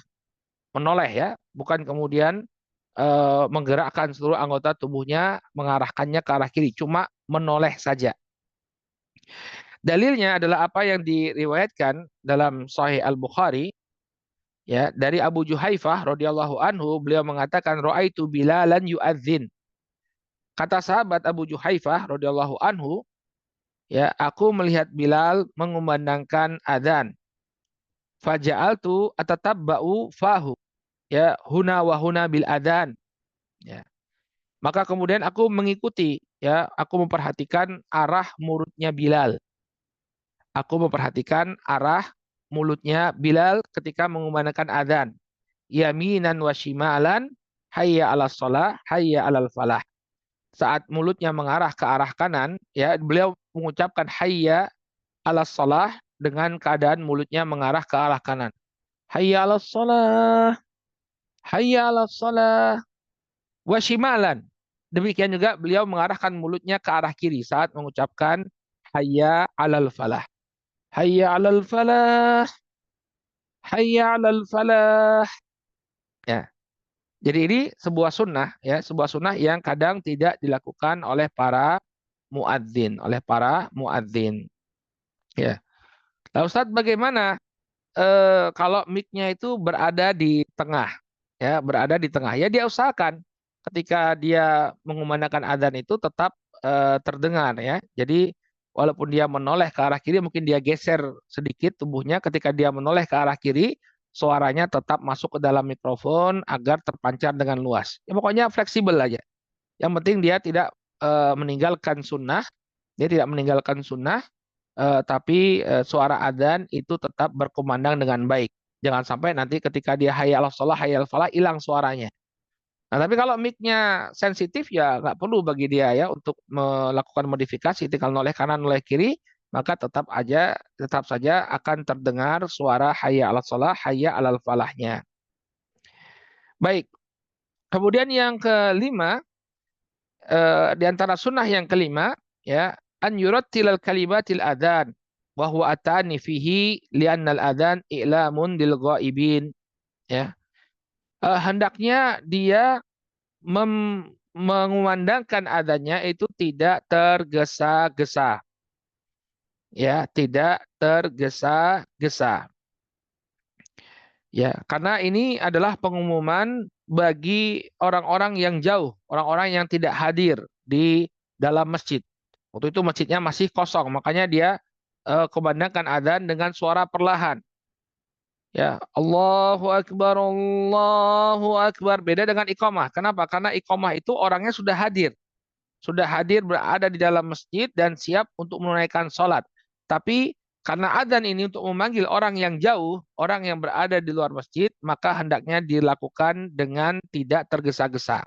Menoleh ya, bukan kemudian menggerakkan seluruh anggota tubuhnya mengarahkannya ke arah kiri, cuma menoleh saja. Dalilnya adalah apa yang diriwayatkan dalam Sahih Al-Bukhari ya dari Abu Juhaifah radhiyallahu anhu, beliau mengatakan raaitu Bilalan yu'adzin. Kata sahabat Abu Juhaifah radhiyallahu anhu, ya, aku melihat Bilal mengumandangkan adzan. Faja'altu atatabba'u fahu, ya, huna wa huna bil adzan, ya. Maka kemudian aku mengikuti, ya, aku memperhatikan arah mulutnya Bilal. Aku memperhatikan arah mulutnya Bilal ketika mengumandangkan adzan. Yaminan wa shimalan, hayya 'alas shalah, hayya 'alal falah. Saat mulutnya mengarah ke arah kanan, ya, beliau mengucapkan hayya 'alas shalah dengan keadaan mulutnya mengarah ke arah kanan. Hayya 'alas shalah, hayya 'alas shalah, wa shimalan. Demikian juga beliau mengarahkan mulutnya ke arah kiri saat mengucapkan hayya 'alal falah. Hayya 'alal falah, hayya 'alal falah. Ya. Jadi ini sebuah sunnah ya, sebuah sunnah yang kadang tidak dilakukan oleh para muadzin, ya. Nah, Ustadz, bagaimana kalau mic-nya itu berada di tengah, ya, berada di tengah, ya dia usahakan ketika dia mengumandangkan adzan itu tetap terdengar ya. Jadi walaupun dia menoleh ke arah kiri, mungkin dia geser sedikit tubuhnya, ketika dia menoleh ke arah kiri, suaranya tetap masuk ke dalam mikrofon agar terpancar dengan luas. Ya pokoknya fleksibel aja. Yang penting dia tidak meninggalkan sunnah, dia tidak meninggalkan sunnah, tapi suara adzan itu tetap berkumandang dengan baik. Jangan sampai nanti ketika dia hayya 'alas shalah, hayya 'alal falah hilang suaranya. Nah, tapi kalau mic-nya sensitif ya nggak perlu bagi dia ya untuk melakukan modifikasi, tinggal noleh kanan, noleh kiri, maka tetap saja akan terdengar suara hayya 'alas shalah, hayya 'alal falahnya. Baik. Kemudian yang kelima, di antara sunnah yang kelima, ya, an yurattilal kalimatil adzan wa huwa atani fihi li'annal adzan i'lamun lil ghaibin, ya. Hendaknya dia mengumandangkan adzannya itu tidak tergesa-gesa, ya, tidak tergesa-gesa, ya, karena ini adalah pengumuman bagi orang-orang yang jauh, orang-orang yang tidak hadir di dalam masjid. Waktu itu masjidnya masih kosong, makanya dia kumandangkan adzan dengan suara perlahan. Ya, Allahu Akbar, Allahu Akbar. Beda dengan iqamah. Kenapa? Karena iqamah itu orangnya sudah hadir berada di dalam masjid dan siap untuk menunaikan sholat. Tapi Karena adzan ini untuk memanggil orang yang jauh, orang yang berada di luar masjid, maka hendaknya dilakukan dengan tidak tergesa-gesa.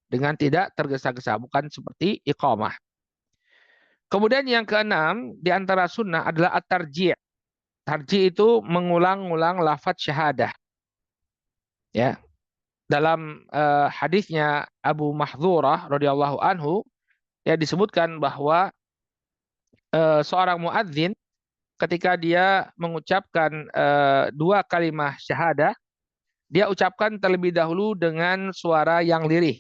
Dengan tidak tergesa-gesa, bukan seperti iqamah. Kemudian yang keenam, di antara sunnah adalah at-tarji'. Tarji' itu mengulang-ulang lafaz syahadah. Ya, dalam hadisnya Abu Mahdzurah radhiyallahu anhu ya disebutkan bahwa seorang muadzin ketika dia mengucapkan dua kalimat syahadah, dia ucapkan terlebih dahulu dengan suara yang lirih.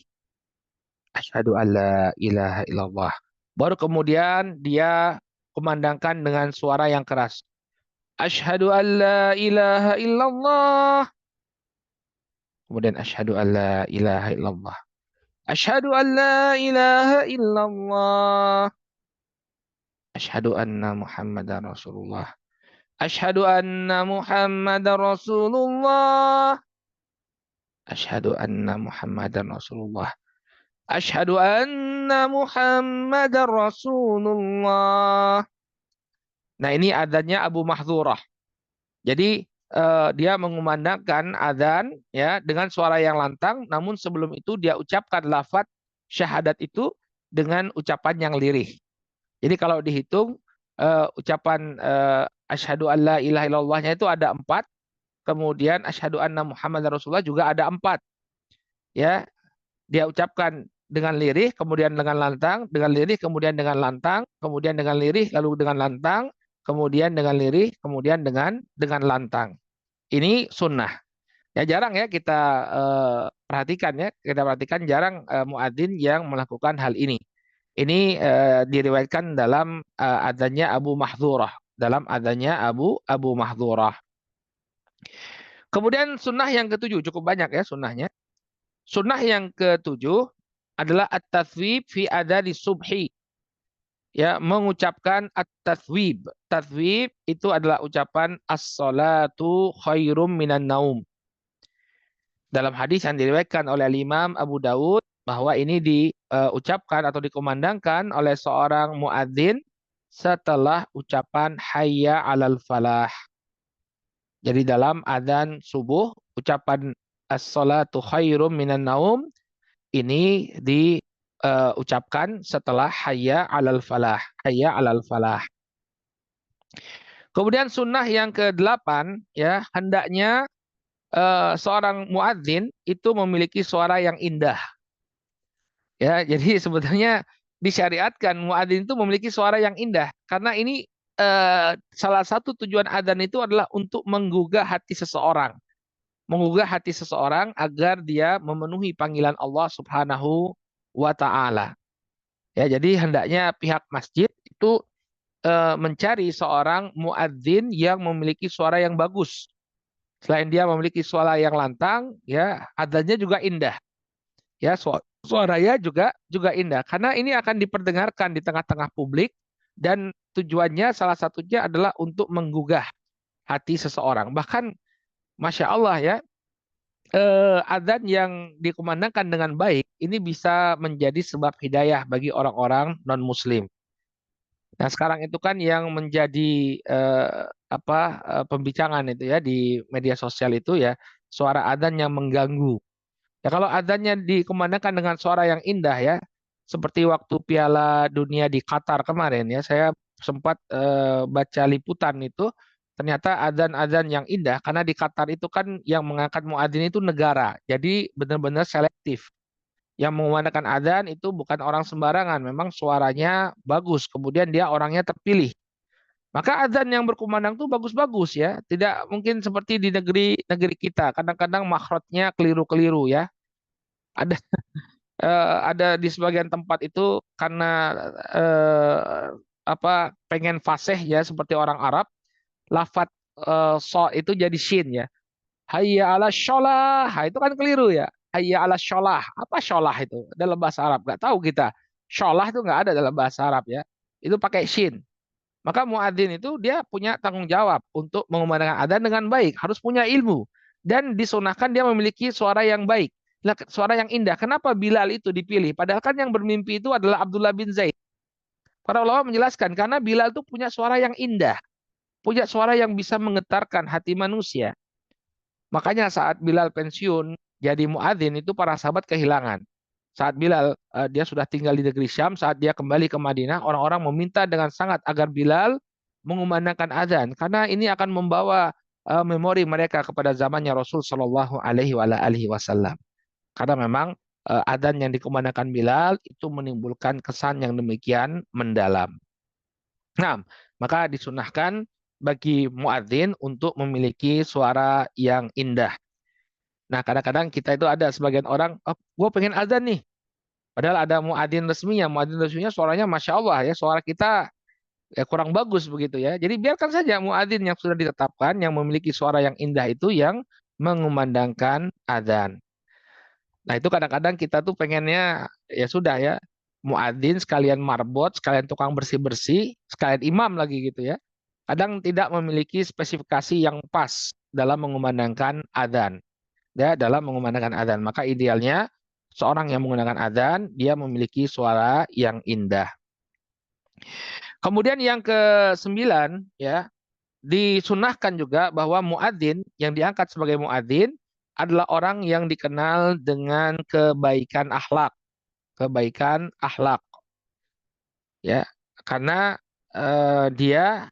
Asyhadu alla ilaha illallah. Baru kemudian dia kumandangkan dengan suara yang keras. Asyhadu alla ilaha illallah. Kemudian asyhadu alla ilaha illallah. Asyhadu alla ilaha illallah. Asyhadu anna Muhammadar Rasulullah. Asyhadu anna Muhammadar Rasulullah. Asyhadu anna Muhammadar Rasulullah. Asyhadu anna Muhammadar Rasulullah. Nah, ini adzannya Abu Mahdzurah. Jadi dia mengumandangkan adzan ya dengan suara yang lantang, namun sebelum itu dia ucapkan lafaz syahadat itu dengan ucapan yang lirih. Jadi kalau dihitung ucapan asyhadu alla ilaha illallahnya itu ada 4, kemudian asyhadu anna Muhammadar Rasulullah juga ada 4. Ya, dia ucapkan dengan lirih, kemudian dengan lantang, dengan lirih, kemudian dengan lantang, kemudian dengan lirih, lalu dengan lantang, kemudian dengan lirih, kemudian dengan lantang. Ini sunnah. Ya jarang ya kita perhatikan ya, kita perhatikan jarang muadzin yang melakukan hal ini. Ini diriwayatkan dalam adzannya Abu Mahdzurah, dalam adzannya Abu Mahdzurah. Kemudian sunnah yang ketujuh, cukup banyak ya sunnahnya. Sunnah yang ketujuh adalah at-tathwib fi adzani subhi. Ya, mengucapkan at-tathwib. Tathwib itu adalah ucapan as-salatu khairum minan naum. Dalam hadis yang diriwayatkan oleh Imam Abu Dawud bahwa ini diucapkan atau dikumandangkan oleh seorang muadzin setelah ucapan hayya 'alal falah. Jadi dalam adzan subuh ucapan as-salatu khairum minan naum ini diucapkan setelah hayya 'alal falah, hayya 'alal falah. Kemudian sunnah yang ke-8 ya, hendaknya seorang muadzin itu memiliki suara yang indah. Ya, jadi sebetulnya disyariatkan muadzin itu memiliki suara yang indah karena ini salah satu tujuan adzan itu adalah untuk menggugah hati seseorang. Menggugah hati seseorang agar dia memenuhi panggilan Allah Subhanahu wa taala. Ya, jadi hendaknya pihak masjid itu mencari seorang muadzin yang memiliki suara yang bagus. Selain dia memiliki suara yang lantang, ya adzannya juga indah. Ya, suaranya juga indah karena ini akan diperdengarkan di tengah-tengah publik dan tujuannya salah satunya adalah untuk menggugah hati seseorang. Bahkan Masya Allah ya, adzan yang dikumandangkan dengan baik ini bisa menjadi sebab hidayah bagi orang-orang non-Muslim. Nah, sekarang itu kan yang menjadi pembicaraan itu ya di media sosial itu ya suara adzan yang mengganggu. Ya kalau adzannya dikumandangkan dengan suara yang indah ya, seperti waktu Piala Dunia di Qatar kemarin ya, saya sempat baca liputan itu, ternyata adzan-adzan yang indah karena di Qatar itu kan yang mengangkat muadzin itu negara, jadi benar-benar selektif. Yang mengumandangkan adzan itu bukan orang sembarangan, memang suaranya bagus, kemudian dia orangnya terpilih. Maka adzan yang berkumandang itu bagus-bagus ya, tidak mungkin seperti di negeri kita, kadang-kadang makhrajnya keliru-keliru ya. Ada ada di sebagian tempat itu karena pengen fasih ya seperti orang Arab, lafat so itu jadi shin ya. Hayya ala sholah, itu kan keliru ya. Hayya ala sholah, apa sholah itu dalam bahasa Arab? Gak tahu kita. Sholah itu nggak ada dalam bahasa Arab ya. Itu pakai shin. Maka muadzin itu dia punya tanggung jawab untuk mengumandangkan adzan dengan baik, harus punya ilmu dan disunahkan dia memiliki suara yang baik, suara yang indah. Kenapa Bilal itu dipilih? Padahal kan yang bermimpi itu adalah Abdullah bin Zaid. Para ulama menjelaskan karena Bilal itu punya suara yang indah. punya suara yang bisa menggetarkan hati manusia. Makanya saat Bilal pensiun jadi muadzin itu para sahabat kehilangan. Saat Bilal dia sudah tinggal di negeri Syam, saat dia kembali ke Madinah, orang-orang meminta dengan sangat agar Bilal mengumandangkan azan karena ini akan membawa memori mereka kepada zamannya Rasul Shallallahu Alaihi Wasallam. Karena memang adzan yang dikumandangkan Bilal itu menimbulkan kesan yang demikian mendalam. Nah, maka disunahkan bagi muadzin untuk memiliki suara yang indah. Nah, kadang-kadang kita itu ada sebagian orang, oh, gue pengen azan nih. Padahal ada muadzin resminya suaranya Masya Allah ya, suara kita ya kurang bagus begitu ya. Jadi biarkan saja muadzin yang sudah ditetapkan, yang memiliki suara yang indah itu yang mengumandangkan azan. Nah, itu kadang-kadang kita tuh pengennya ya sudah ya, muadzin sekalian marbot, sekalian tukang bersih-bersih, sekalian imam lagi gitu ya. Kadang tidak memiliki spesifikasi yang pas dalam mengumandangkan adzan. Ya, dalam mengumandangkan adzan, maka idealnya seorang yang menggunakan adzan dia memiliki suara yang indah. Kemudian yang ke-9 ya, disunahkan juga bahwa muadzin yang diangkat sebagai muadzin adalah orang yang dikenal dengan kebaikan akhlak ya. Karena dia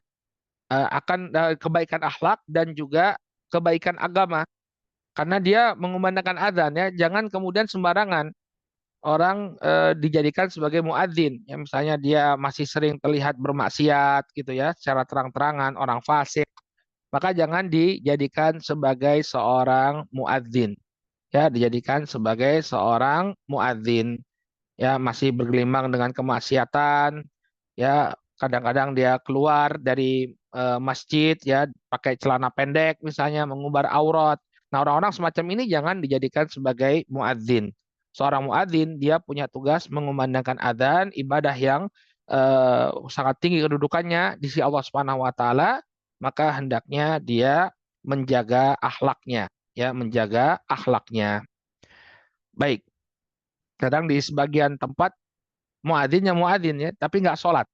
akan kebaikan akhlak dan juga kebaikan agama. Karena dia mengumandangkan adzan ya, jangan kemudian sembarangan orang dijadikan sebagai muadzin. Ya, misalnya dia masih sering terlihat bermaksiat gitu ya, secara terang-terangan, orang fasik, maka jangan dijadikan sebagai seorang muadzin. Ya, dijadikan sebagai seorang muadzin. Ya, masih bergelimang dengan kemaksiatan, ya kadang-kadang dia keluar dari masjid ya pakai celana pendek misalnya mengumbar aurat. Nah, orang-orang semacam ini jangan dijadikan sebagai muadzin. Seorang muadzin dia punya tugas mengumandangkan adzan, ibadah yang sangat tinggi kedudukannya di sisi Allah Subhanahu wa taala, maka hendaknya dia menjaga akhlaknya, ya, menjaga akhlaknya. Baik, kadang di sebagian tempat muadzinnya muadzin ya, tapi nggak sholat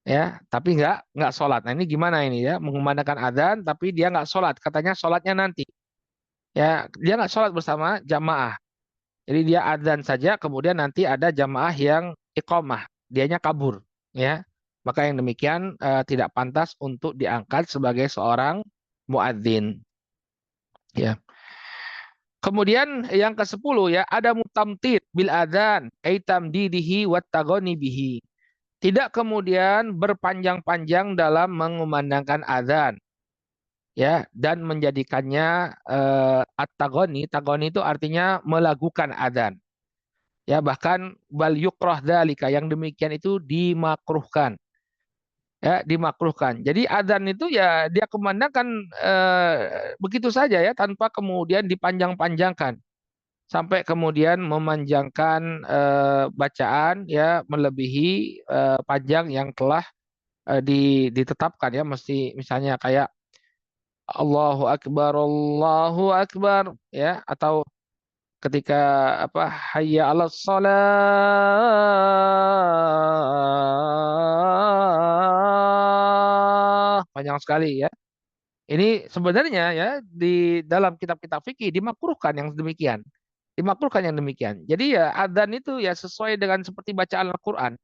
ya, tapi nggak sholat. Nah, ini gimana ini ya, mengumandangkan adzan tapi dia nggak sholat, katanya sholatnya nanti ya, dia nggak sholat bersama jamaah. Jadi dia adzan saja, kemudian nanti ada jamaah yang iqamah, dianya kabur ya. Maka yang demikian tidak pantas untuk diangkat sebagai seorang muadzin ya. Kemudian yang ke-10 ya, ada mutamtid bil adzan, aitam didihi wat tagoni bihi. Tidak kemudian berpanjang-panjang dalam mengumandangkan azan ya dan menjadikannya at-tagoni. Tagoni itu artinya melakukan azan. Ya, bahkan bal yukrah dzalika, yang demikian itu dimakruhkan. Ya, dimakruhkan. Jadi azan itu ya dia kumandangkan begitu saja ya tanpa kemudian dipanjang-panjangkan sampai kemudian memanjangkan bacaan ya melebihi panjang yang telah ditetapkan ya, mesti misalnya kayak Allahu Akbar ya, atau ketika apa hayya 'alas shalah panjang sekali ya. Ini sebenarnya ya di dalam kitab-kitab fikih dimakruhkan yang demikian. Dimakruhkan yang demikian. Jadi ya adzan itu ya sesuai dengan seperti bacaan Al-Qur'an.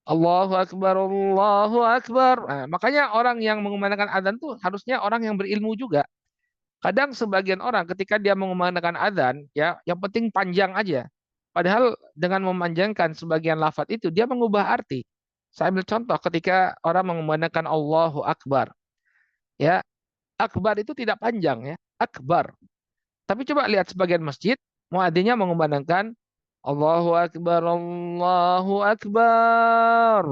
Allahu Akbar, Allahu Akbar. Nah, makanya orang yang mengumandangkan adzan tuh harusnya orang yang berilmu juga. Kadang sebagian orang ketika dia mengumandangkan adzan, ya, yang penting panjang aja. Padahal dengan memanjangkan sebagian lafaz itu, dia mengubah arti. Saya ambil contoh ketika orang mengumandangkan Allahu Akbar. Ya, Akbar itu tidak panjang ya, Akbar. Tapi coba lihat sebagian masjid, muadzinnya mengumandangkan Allahu Akbar, Allahu Akbar.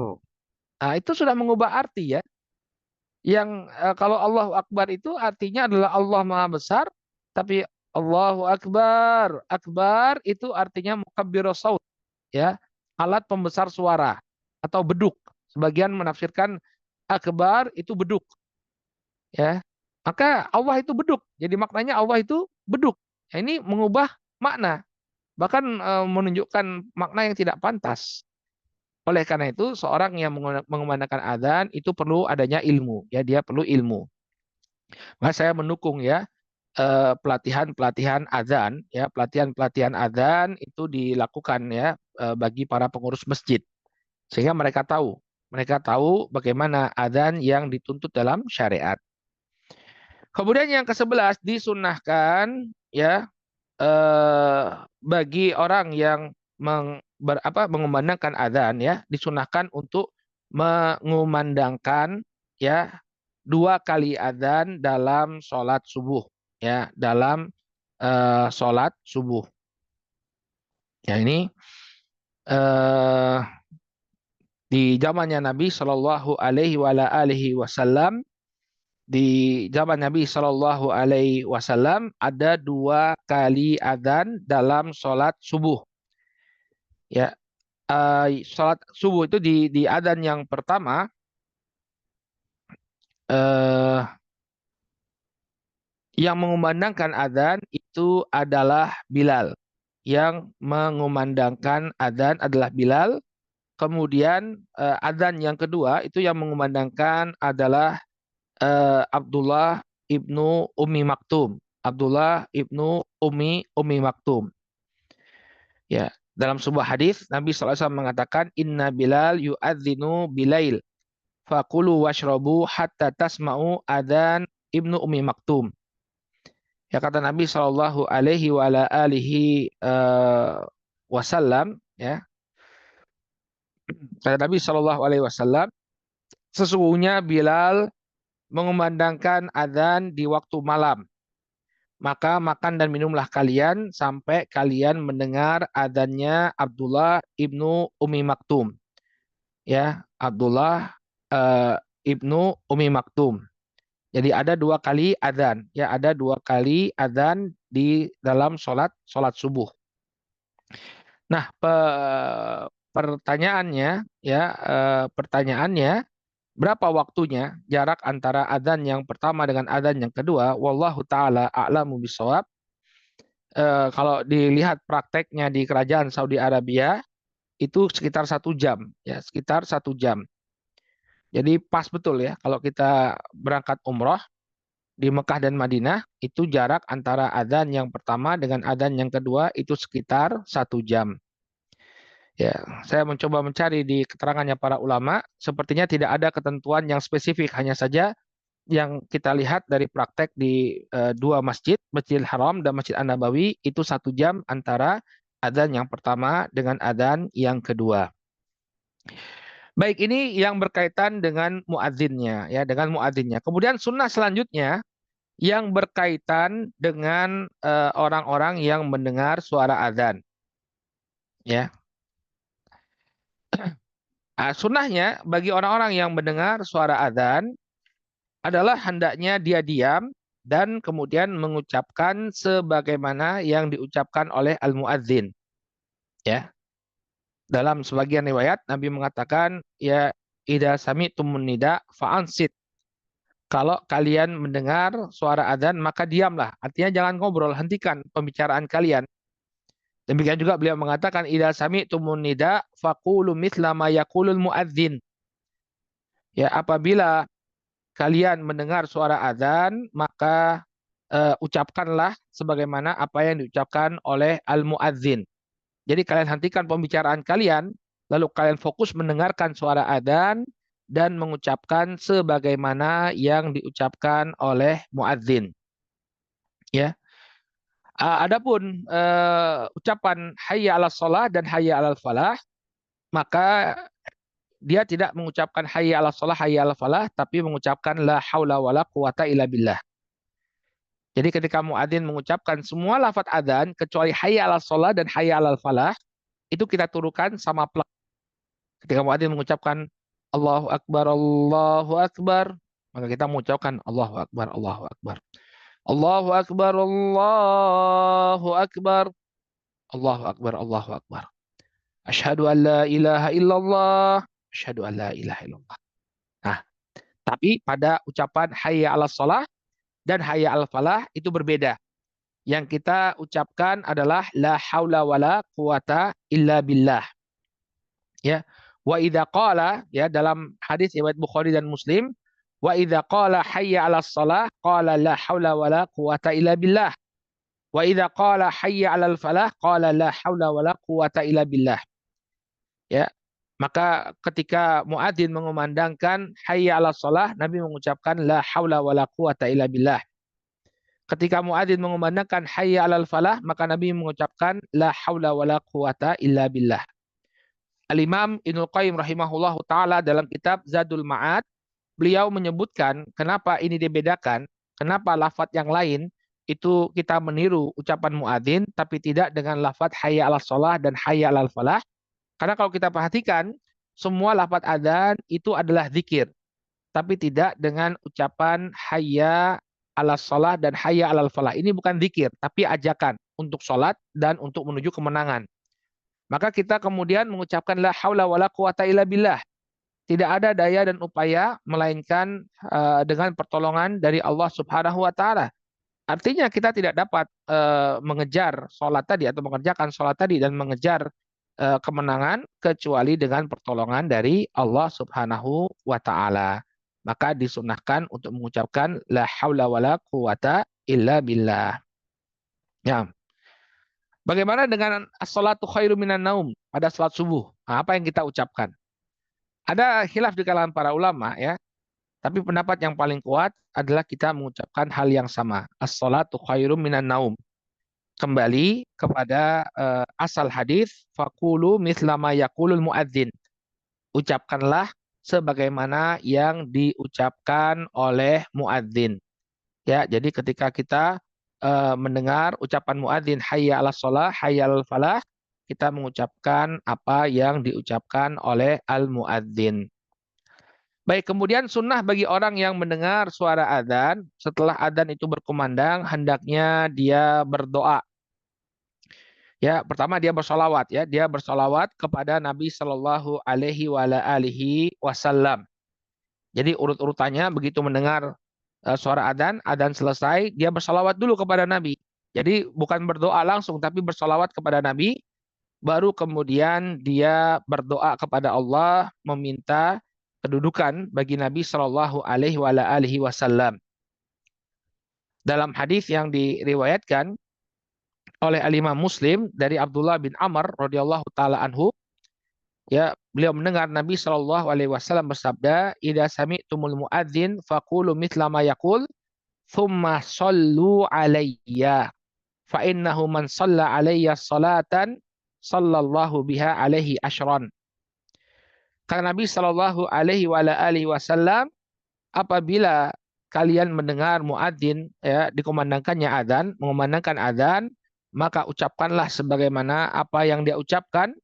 Nah, itu sudah mengubah arti ya. Yang kalau Allahu Akbar itu artinya adalah Allah Maha Besar, tapi Allahu Akbar, Akbar itu artinya mukabbirus saut, ya, alat pembesar suara atau beduk. Sebagian menafsirkan akbar itu beduk, ya. Maka Allah itu beduk. Jadi maknanya Allah itu beduk. Ya, ini mengubah makna, bahkan menunjukkan makna yang tidak pantas. Oleh karena itu, seorang yang mengumandangkan adzan itu perlu adanya ilmu, ya dia perlu ilmu. Maka saya mendukung ya pelatihan-pelatihan adzan, ya pelatihan-pelatihan adzan itu dilakukan ya bagi para pengurus masjid sehingga mereka tahu bagaimana adzan yang dituntut dalam syariat. Kemudian yang ke-11 disunahkan ya eh, bagi orang yang mengumandangkan adzan ya disunahkan untuk mengumandangkan ya 2 kali adzan dalam sholat subuh ya dalam sholat subuh ya ini eh, di zamannya Nabi Shallallahu Alaihi Wasallam di zaman Nabi Shallallahu Alaihi Wasallam ada 2 kali adzan dalam sholat subuh. Ya, sholat subuh itu di adzan yang pertama eh, yang mengumandangkan adzan itu adalah Bilal. Yang mengumandangkan adzan adalah Bilal. Kemudian adzan yang kedua itu yang mengumandangkan adalah Abdullah ibnu Ummi Maktum. Abdullah ibnu Ummi Maktum. Ya, dalam sebuah hadis Nabi SAW mengatakan Inna Bilal yu'adzinu bilail fakulu washrabu hatta tasma'u adzan ibnu Ummi Maktum. Ya kata Nabi Shallallahu Alaihi Wasallam, ya kata Nabi Shallallahu Alaihi Wasallam, sesungguhnya Bilal mengumandangkan adzan di waktu malam. Maka makan dan minumlah kalian sampai kalian mendengar adzannya Abdullah ibnu Umi Maktum. Ya, Abdullah eh, ibnu Umi Maktum. Jadi ada 2 kali adzan. Ya, ada 2 kali adzan di dalam sholat subuh. Nah, pertanyaannya, berapa waktunya jarak antara adzan yang pertama dengan adzan yang kedua? Wallahu taala a'lamu bishawab. Kalau dilihat prakteknya di kerajaan Saudi Arabia itu sekitar 1 jam, ya sekitar 1 jam. Jadi pas betul ya kalau kita berangkat umroh di Mekah dan Madinah itu jarak antara adzan yang pertama dengan adzan yang kedua itu sekitar 1 jam. Ya, saya mencoba mencari di keterangannya para ulama, sepertinya tidak ada ketentuan yang spesifik, hanya saja yang kita lihat dari praktek di 2 masjid, Masjidil Haram dan Masjid An-Nabawi, itu 1 jam antara adzan yang pertama dengan adzan yang kedua. Baik, ini yang berkaitan dengan muadzinnya, ya, dengan muadzinnya. Kemudian sunnah selanjutnya yang berkaitan dengan orang-orang yang mendengar suara adzan, ya. Sunnahnya bagi orang-orang yang mendengar suara adzan adalah hendaknya dia diam dan kemudian mengucapkan sebagaimana yang diucapkan oleh al-muadzin. Ya. Dalam sebagian riwayat Nabi mengatakan ya idza sami'tumun nida fa'ansit. Kalau kalian mendengar suara adzan maka diamlah. Artinya jangan ngobrol, hentikan pembicaraan kalian. Demikian juga beliau mengatakan idza sami'tumun nida faqulu mithla ma yaqulul muadzin. Ya, apabila kalian mendengar suara adzan, maka ucapkanlah sebagaimana apa yang diucapkan oleh al-muadzin. Jadi kalian hentikan pembicaraan kalian, lalu kalian fokus mendengarkan suara adzan dan mengucapkan sebagaimana yang diucapkan oleh muadzin. Ya. Adapun ucapan hayya 'alas shalah dan hayya 'alal falah, maka dia tidak mengucapkan hayya 'alas shalah hayya 'alal falah tapi mengucapkan la haula wala quwata illa billah. Jadi ketika muadzin mengucapkan semua lafaz adzan kecuali hayya 'alas shalah dan hayya 'alal falah itu kita turunkan sama plek. Ketika muadzin mengucapkan Allahu Akbar, maka kita mengucapkan Allahu Akbar, Allahu Akbar. Allahu Akbar, Allahu Akbar. Allahu Akbar, Allahu Akbar. Asyhadu an la ilaha illallah, asyhadu an la ilaha illallah. Nah, tapi pada ucapan hayya 'alas shalah dan hayya 'alal falah itu berbeda. Yang kita ucapkan adalah la haula wala quwata illa billah. Ya, Wa idza qala, ya, dalam hadis riwayat Bukhari dan Muslim, wa idza qala hayya 'alas shalah qala la haula wala quwata illa billah. Wa idza qala hayya 'alal falah qala la haula wala quwata illa billah. Ya. Maka ketika muadzin mengumandangkan hayya 'alas shalah, Nabi mengucapkan la haula wala quwata illa billah. Ketika muadzin mengumandangkan hayya 'alal falah, maka Nabi mengucapkan la haula wala quwata illa billah. Al-Imam Ibnu Qayyim rahimahullahu taala dalam kitab Zadul Ma'ad, beliau menyebutkan kenapa ini dibedakan, kenapa lafadz yang lain itu kita meniru ucapan muadzin tapi tidak dengan lafadz hayya 'alas shalah dan hayya 'alal falah. Karena kalau kita perhatikan, semua lafadz adzan itu adalah zikir, tapi tidak dengan ucapan hayya 'alas shalah dan hayya 'alal falah. Ini bukan zikir, tapi ajakan untuk sholat dan untuk menuju kemenangan. Maka kita kemudian mengucapkan la haula wala quwata illa billah. Tidak ada daya dan upaya melainkan dengan pertolongan dari Allah Subhanahu wa taala. Artinya kita tidak dapat mengejar sholat tadi atau mengerjakan sholat tadi dan mengejar kemenangan kecuali dengan pertolongan dari Allah Subhanahu wa taala. Maka disunahkan untuk mengucapkan la haula wala quwata illa billah. Ya. Bagaimana dengan as-salatu khairu minan naum pada salat subuh? Nah, apa yang kita ucapkan? Ada khilaf di kalangan para ulama, ya. Tapi pendapat yang paling kuat adalah kita mengucapkan hal yang sama. As-salatu khairu minan naum. Kembali kepada asal hadis, faqulu mithla ma yaqulul muadzin. Ucapkanlah sebagaimana yang diucapkan oleh muadzin. Ya, jadi ketika kita mendengar ucapan muadzin hayya 'alas shalah, hayya 'alal falah, kita mengucapkan apa yang diucapkan oleh al-muadzin. Baik, kemudian sunnah bagi orang yang mendengar suara adzan, setelah adzan itu berkumandang, hendaknya dia berdoa. Ya, pertama dia bersolawat, ya, dia bersolawat kepada Nabi Shallallahu Alaihi Wasallam. Jadi urut-urutannya begitu mendengar suara adzan, adzan selesai, dia bersolawat dulu kepada Nabi. Jadi bukan berdoa langsung, tapi bersolawat kepada Nabi, baru kemudian dia berdoa kepada Allah, meminta kedudukan bagi Nabi Shallallahu Alaihi Wasallam. Dalam hadis yang diriwayatkan oleh Al-Imam Muslim dari Abdullah bin Amr radhiyallahu taala anhu, ya, beliau mendengar Nabi Shallallahu alaihi wasallam bersabda, "Idza sami'tumul muadzin faqulu mithla ma yaqul, tsumma shallu alayya, fa innahu man shalla alayya salatan sallallahu biha alaihi asyran." Karena Nabi Shallallahu alaihi wasallam, apabila kalian mendengar muadzin, ya, dikumandangkannya adzan, mengumandangkan adzan, maka ucapkanlah sebagaimana apa yang dia ucapkan,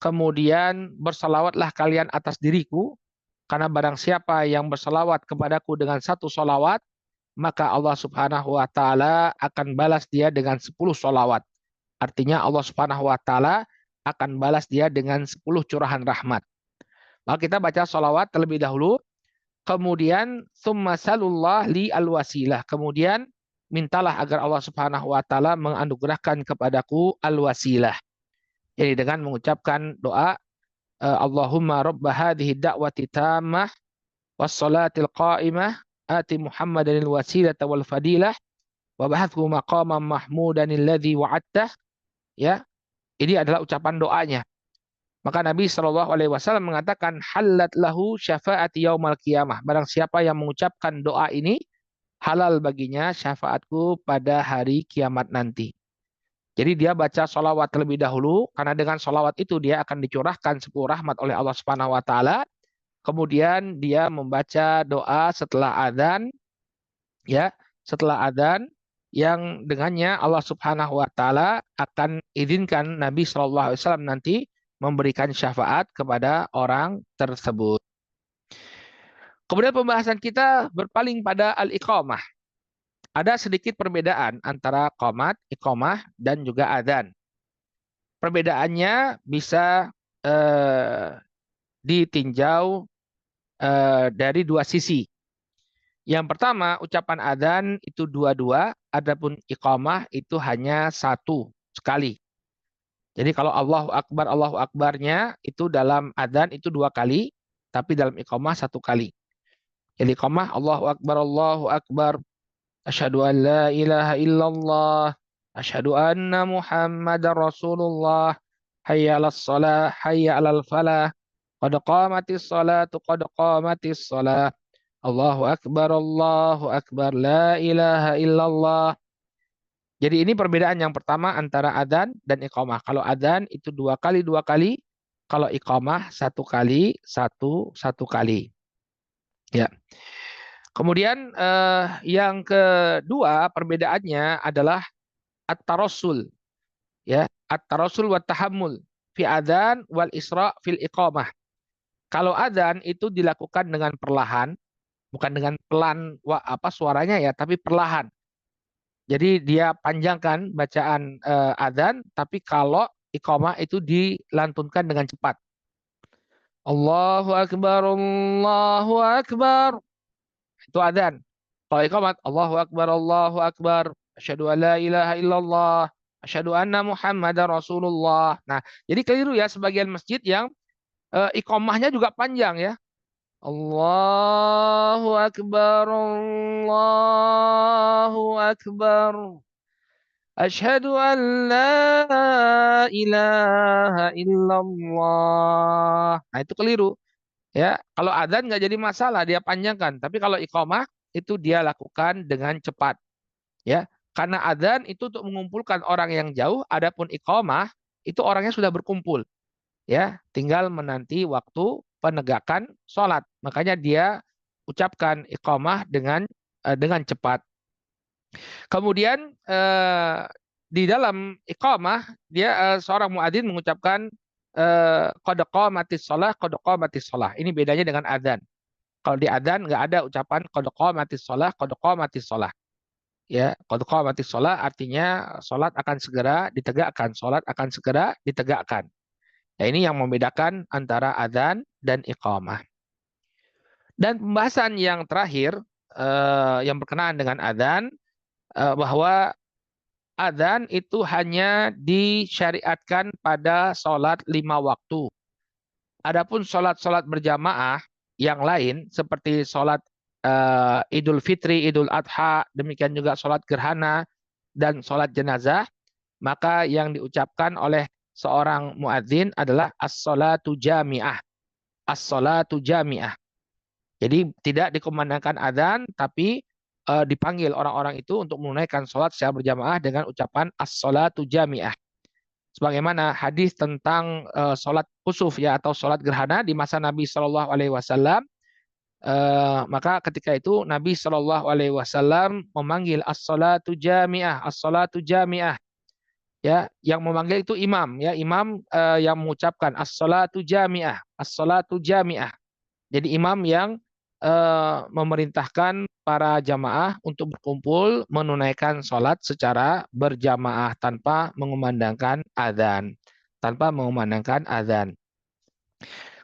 kemudian bersalawatlah kalian atas diriku, karena barang siapa yang bersalawat kepadaku dengan satu salawat, maka Allah Subhanahu wa taala akan balas dia dengan 10 salawat. Artinya Allah Subhanahu wa taala akan balas dia dengan 10 curahan rahmat. Maka kita baca salawat terlebih dahulu, kemudian summa salullah li al-wasilah. Kemudian mintalah agar Allah Subhanahu wa taala menganugerahkan kepadaku al-wasilah. Jadi dengan mengucapkan doa Allahumma rabb hadhihi da'wati tammah was salatil qa'imah ati Muhammadanil wasilata wal fadilah wa ba'athu maqaman mahmudan alladzi wa'adtah. Ya, ini adalah ucapan doanya. Maka Nabi Shallallahu alaihi wasallam mengatakan halat lahu syafaati yaumal qiyamah. Barang siapa yang mengucapkan doa ini, halal baginya syafaatku pada hari kiamat nanti. Jadi dia baca sholawat terlebih dahulu, karena dengan sholawat itu dia akan dicurahkan 10 rahmat oleh Allah Subhanahu wa taala. Kemudian dia membaca doa setelah adzan, ya, setelah adzan, yang dengannya Allah Subhanahu wa taala akan izinkan Nabi Shallallahu alaihi wasallam nanti memberikan syafaat kepada orang tersebut. Kemudian pembahasan kita berpaling pada al-iqamah. Ada sedikit perbedaan antara qomat, iqamah, dan juga adzan. Perbedaannya bisa ditinjau dari dua sisi. Yang pertama, ucapan adzan itu dua-dua, adapun iqamah itu hanya satu sekali. Jadi kalau Allahu Akbarnya itu dalam adzan itu 2 kali, tapi dalam iqamah 1 kali. Jadi iqamah Allahu Akbar, asyhadu an la ilaha illallah, asyhadu anna Muhammadar Rasulullah, hayya 'alas shalah, hayya 'alal falah, qad qamatis shalah. Allahu Akbar, la ilaha illallah. Jadi ini perbedaan yang pertama antara adzan dan iqamah. Kalau adzan itu 2 kali 2 kali, kalau iqamah 1 kali satu kali. Ya. Kemudian yang kedua perbedaannya adalah at-tarassul, ya, at-tarassul wa tahammul fi adzan wal isra fil iqamah. Kalau adzan itu dilakukan dengan perlahan, bukan dengan pelan suaranya ya, tapi perlahan. Jadi dia panjangkan bacaan adzan, tapi kalau iqamah itu dilantunkan dengan cepat. Allahu Akbar, Allahu Akbar. Itu adzan. Kalau iqamat, Allahu Akbar. Asyhadu an la ilaha illallah. Asyhadu anna Muhammadar Rasulullah. Nah, jadi keliru ya sebagian masjid yang iqamahnya juga panjang ya. Allahu Akbar, Allahu Akbar. Asyhadu an la ilaha illallah. Nah, itu keliru. Ya, kalau adzan nggak jadi masalah, dia panjangkan. Tapi kalau iqamah itu dia lakukan dengan cepat. Ya, karena adzan itu untuk mengumpulkan orang yang jauh, adapun iqamah itu orangnya sudah berkumpul. Ya, tinggal menanti waktu penegakan sholat. Makanya dia ucapkan iqamah dengan cepat. Kemudian di dalam iqamah dia seorang muadzin mengucapkan qad qamatis shalah, qad qamatis shalah. Ini bedanya dengan adzan. Kalau di adzan nggak ada ucapan qad qamatis shalah, qad qamatis shalah. Ya, qad qamatis shalah artinya salat akan segera ditegakkan, salat akan segera ditegakkan. Ya, ini yang membedakan antara adzan dan iqamah. Dan pembahasan yang terakhir yang berkenaan dengan adzan bahwa adzan itu hanya disyariatkan pada sholat 5 waktu. Adapun sholat-sholat berjamaah yang lain seperti sholat Idul Fitri, Idul Adha, demikian juga sholat gerhana dan sholat jenazah, maka yang diucapkan oleh seorang muadzin adalah as-sholatu jami'ah. As-sholatu jami'ah. Jadi tidak dikumandangkan adzan, tapi dipanggil orang-orang itu untuk menunaikan sholat secara berjamaah dengan ucapan as-sholatu jami'ah. Sebagaimana hadis tentang sholat kusuf ya atau sholat gerhana di masa Nabi Shallallahu Alaihi Wasallam, maka ketika itu Nabi Shallallahu Alaihi Wasallam memanggil as-sholatu jami'ah, as-sholatu jami'ah. Ya, yang memanggil itu imam ya, imam yang mengucapkan as-sholatu jami'ah, as-sholatu jami'ah. Jadi imam yang memerintahkan para jamaah untuk berkumpul menunaikan sholat secara berjamaah tanpa mengumandangkan adzan, tanpa mengumandangkan adzan.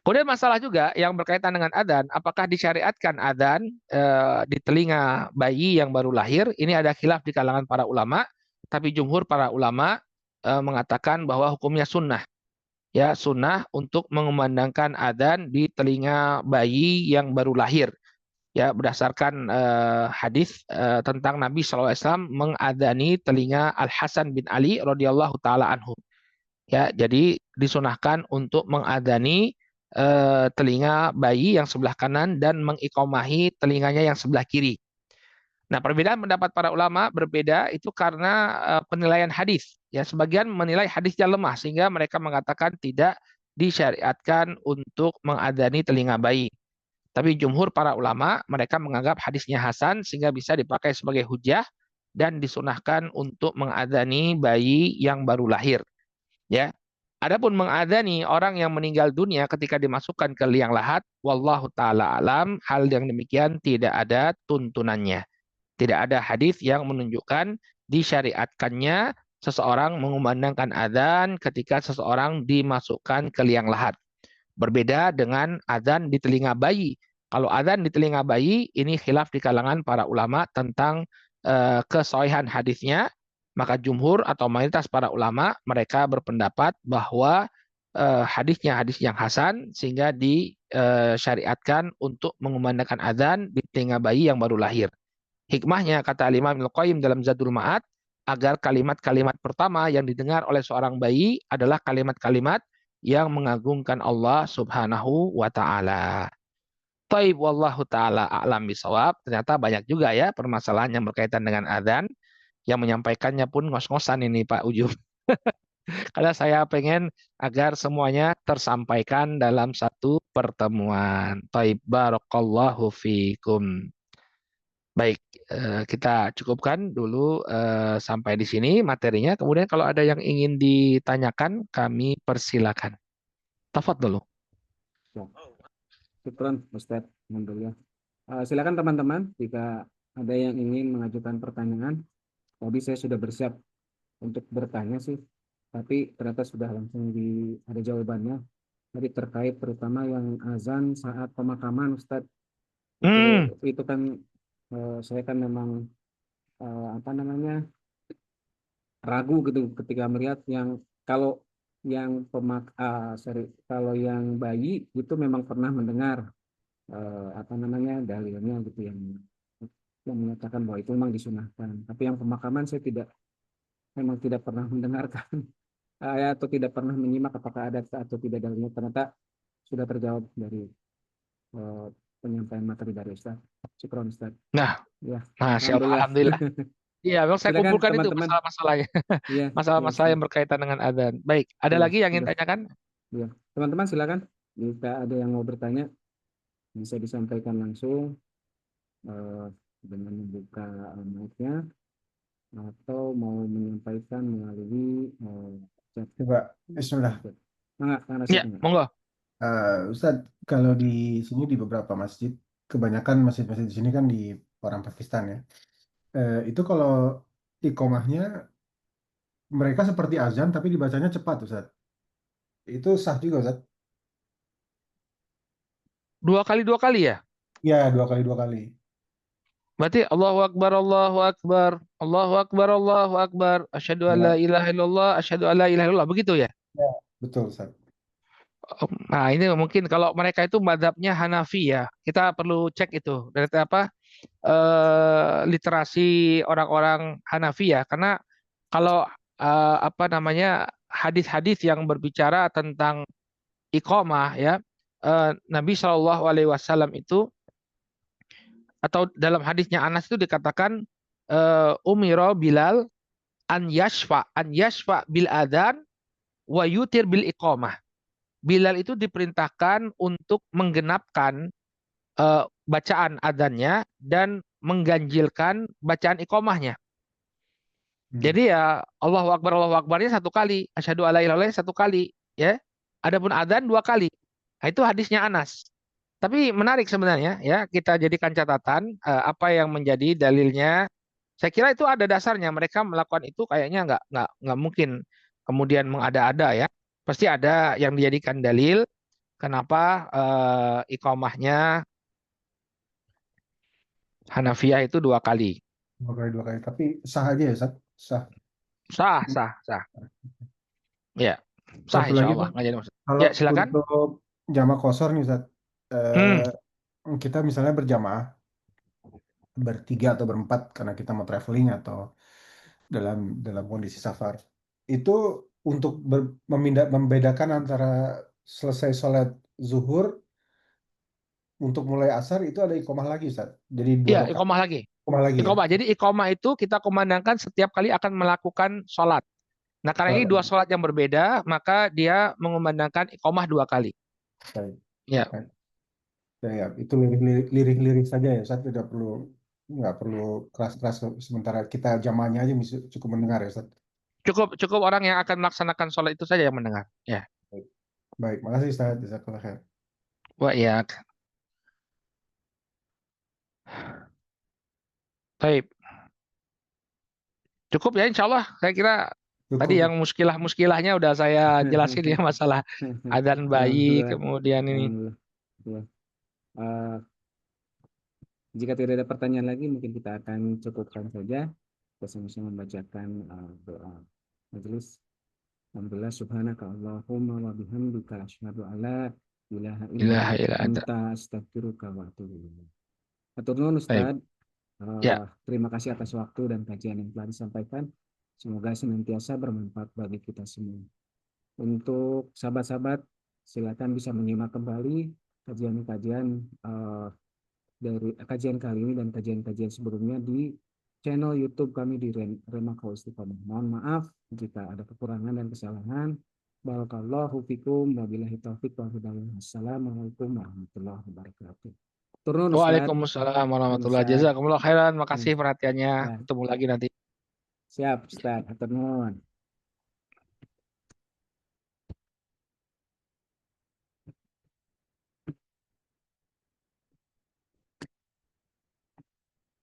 Kemudian masalah juga yang berkaitan dengan adzan, apakah disyariatkan adzan di telinga bayi yang baru lahir? Ini ada khilaf di kalangan para ulama, tapi jumhur para ulama mengatakan bahwa hukumnya sunnah. Ya, sunnah untuk mengumandangkan adzan di telinga bayi yang baru lahir. Ya, berdasarkan hadis tentang Nabi SAW mengadzani telinga Al Hasan bin Ali radhiyallahu taala anhu. Ya, jadi disunahkan untuk mengadzani telinga bayi yang sebelah kanan dan mengiqomahi telinganya yang sebelah kiri. Nah, perbedaan pendapat para ulama berbeda itu karena penilaian hadis. Ya, sebagian menilai hadisnya lemah sehingga mereka mengatakan tidak disyariatkan untuk mengadzani telinga bayi. Tapi jumhur para ulama mereka menganggap hadisnya hasan sehingga bisa dipakai sebagai hujah dan disunahkan untuk mengadzani bayi yang baru lahir. Ya. Adapun mengadzani orang yang meninggal dunia ketika dimasukkan ke liang lahat, wallahu taala alam, hal yang demikian tidak ada tuntunannya. Tidak ada hadis yang menunjukkan disyariatkannya seseorang mengumandangkan adzan ketika seseorang dimasukkan ke liang lahat. Berbeda dengan adzan di telinga bayi. Kalau adzan di telinga bayi, ini khilaf di kalangan para ulama tentang kesohihan hadisnya. Maka jumhur atau mayoritas para ulama mereka berpendapat bahwa hadisnya hadis yang hasan sehingga disyariatkan untuk mengumandangkan adzan di telinga bayi yang baru lahir. Hikmahnya kata Imam Ibnu Qayyim dalam Zadul Ma'ad agar kalimat-kalimat pertama yang didengar oleh seorang bayi adalah kalimat-kalimat yang mengagungkan Allah Subhanahu wa taala. Taib wallahu taala a'lam bisawab. Ternyata banyak juga ya permasalahan yang berkaitan dengan adzan yang menyampaikannya pun ngos-ngosan ini Pak Ujub. Karena saya pengen agar semuanya tersampaikan dalam satu pertemuan. Taib barakallahu fikum. Baik, kita cukupkan dulu sampai di sini materinya. Kemudian kalau ada yang ingin ditanyakan, kami persilakan. Tafadhol dulu. Ya, syukron Ustadz. Alhamdulillah. Silakan teman-teman, jika ada yang ingin mengajukan pertanyaan. Tadi saya sudah bersiap untuk bertanya sih, tapi ternyata sudah langsung ada jawabannya. Jadi terkait terutama yang azan saat pemakaman, Ustadz. Hmm, Itu kan saya kan memang apa namanya ragu gitu ketika melihat yang kalau sorry, kalau yang bayi itu memang pernah mendengar apa namanya dalilnya gitu yang menyatakan bahwa itu memang disunahkan. Tapi yang pemakaman saya memang tidak pernah mendengarkan atau tidak pernah menyimak apakah ada atau tidak dalilnya. Ternyata sudah terjawab dari eh, penyampaian materi dari Ustaz. Syukron Ustaz. nah, Ya, Masya Allah, alhamdulillah. Alhamdulillah. Iya, memang saya Silakan kumpulkan itu teman-teman. masalah-masalahnya. Iya, iya, Masalah-masalah yang berkaitan dengan adzan. Baik, ada iya, lagi yang ingin iya, tanyakan? iya. Teman-teman silakan. Jika ada yang mau bertanya, bisa disampaikan langsung eh, dengan membuka mic-nya atau mau menyampaikan melalui chat. Coba, Bismillah. Enggak, Ya, enggak. monggo. Ustadz, kalau di sini di beberapa masjid, kebanyakan masjid-masjid di sini kan di orang Pakistan ya. Itu kalau iqomahnya mereka seperti azan tapi dibacanya cepat, Ustadz. Itu sah juga, Ustadz? Dua kali ya? Ya, dua kali. Berarti Allahu Akbar, Allahu Akbar, Allahu Akbar, Allahu Akbar, asyhadu an la Ya, ilaha illallah, asyhadu an la ilaha illallah. Begitu ya? ya, betul, Ustadz. Nah, ini mungkin kalau mereka itu mazhabnya Hanafi ya. Kita perlu cek itu dari apa literasi orang-orang Hanafi ya. Karena kalau apa namanya hadis-hadis yang berbicara tentang iqamah ya, Nabi Shallallahu Alaihi Wasallam itu atau dalam hadisnya Anas itu dikatakan umiro Bilal an yashfa bil adzan wa yutir bil iqamah. Bilal itu diperintahkan untuk menggenapkan bacaan adzannya dan mengganjilkan bacaan iqamahnya. Hmm. Jadi ya Allahu Akbarnya satu kali, asyhadu alla ilaha illallah satu kali, ya. Adapun adzan dua kali. Nah, itu hadisnya Anas. Tapi menarik sebenarnya ya kita jadikan catatan apa yang menjadi dalilnya. Saya kira itu ada dasarnya. Mereka melakukan itu kayaknya nggak mungkin kemudian mengada-ada ya. Pasti ada yang dijadikan dalil kenapa iqamahnya Hanafiyah itu dua kali. Dua kali. Tapi sah aja ya, Ustadz? Sah. Sah, sah, sah. Ya, sah Satu insya lagi, Allah. Pak. Nggak jadi masalah. Kalau Ya, silakan. untuk jamaah kosor nih, Ustadz. Hmm, Kita misalnya berjamaah bertiga atau berempat karena kita mau traveling atau dalam dalam kondisi safar. Itu untuk membedakan antara selesai sholat zuhur untuk mulai asar itu ada iqomah lagi, Ustaz. Jadi dua ya, rakaat iqamah lagi. iqomah lagi ya. Iqamah. Jadi iqamah itu kita kumandangkan setiap kali akan melakukan sholat. Nah, karena ini dua Oh, sholat yang berbeda, maka dia mengumandangkan iqamah dua kali. baik. Ya, Baik. Ya, ya, itu lirik-lirik saja ya, Ustaz. Tidak perlu nggak perlu keras-keras sementara kita jamaahnya aja cukup mendengar ya, Ustaz. cukup cukup orang yang akan melaksanakan sholat itu saja yang mendengar. Ya, Baik. Baik, makasih Ustaz. Jazakallah khair. wah ya, baik. Cukup ya, insya Allah. Saya kira tadi Cukup. yang muskilah-muskilahnya udah saya jelasin ya masalah adzan bayi, Alhamdulillah. kemudian ini. Alhamdulillah. Ya. Eh, Jika tidak ada pertanyaan lagi, mungkin kita akan cukupkan saja. Kita sama-sama membacakan doa majelis. Alhamdulillah subhanaka Allahumma wa bihamdika asyhadu alla ilaha illa Ilaha illa anta. anta astaghfiruka wa atubu ilaik. Hatur nuhun Baik. Ustaz. Ya, Terima kasih atas waktu dan kajian yang telah disampaikan. Semoga senantiasa bermanfaat bagi kita semua. Untuk sahabat-sahabat, silakan bisa menyimak kembali kajian-kajian dari kajian kali ini dan kajian-kajian sebelumnya di channel YouTube kami di Remako Istiqomah. Mohon maaf jika ada kekurangan dan kesalahan. Barakallahu fikum wabillahi taufiq wal hidayah. Assalamualaikum warahmatullahi wabarakatuh. Turun Ustaz. Waalaikumsalam Turun warahmatullahi Ustaz. wabarakatuh. Jazakumullah khairan. Hmm, Makasih perhatiannya. ya, Ketemu lagi nanti. siap Ustaz. Turun.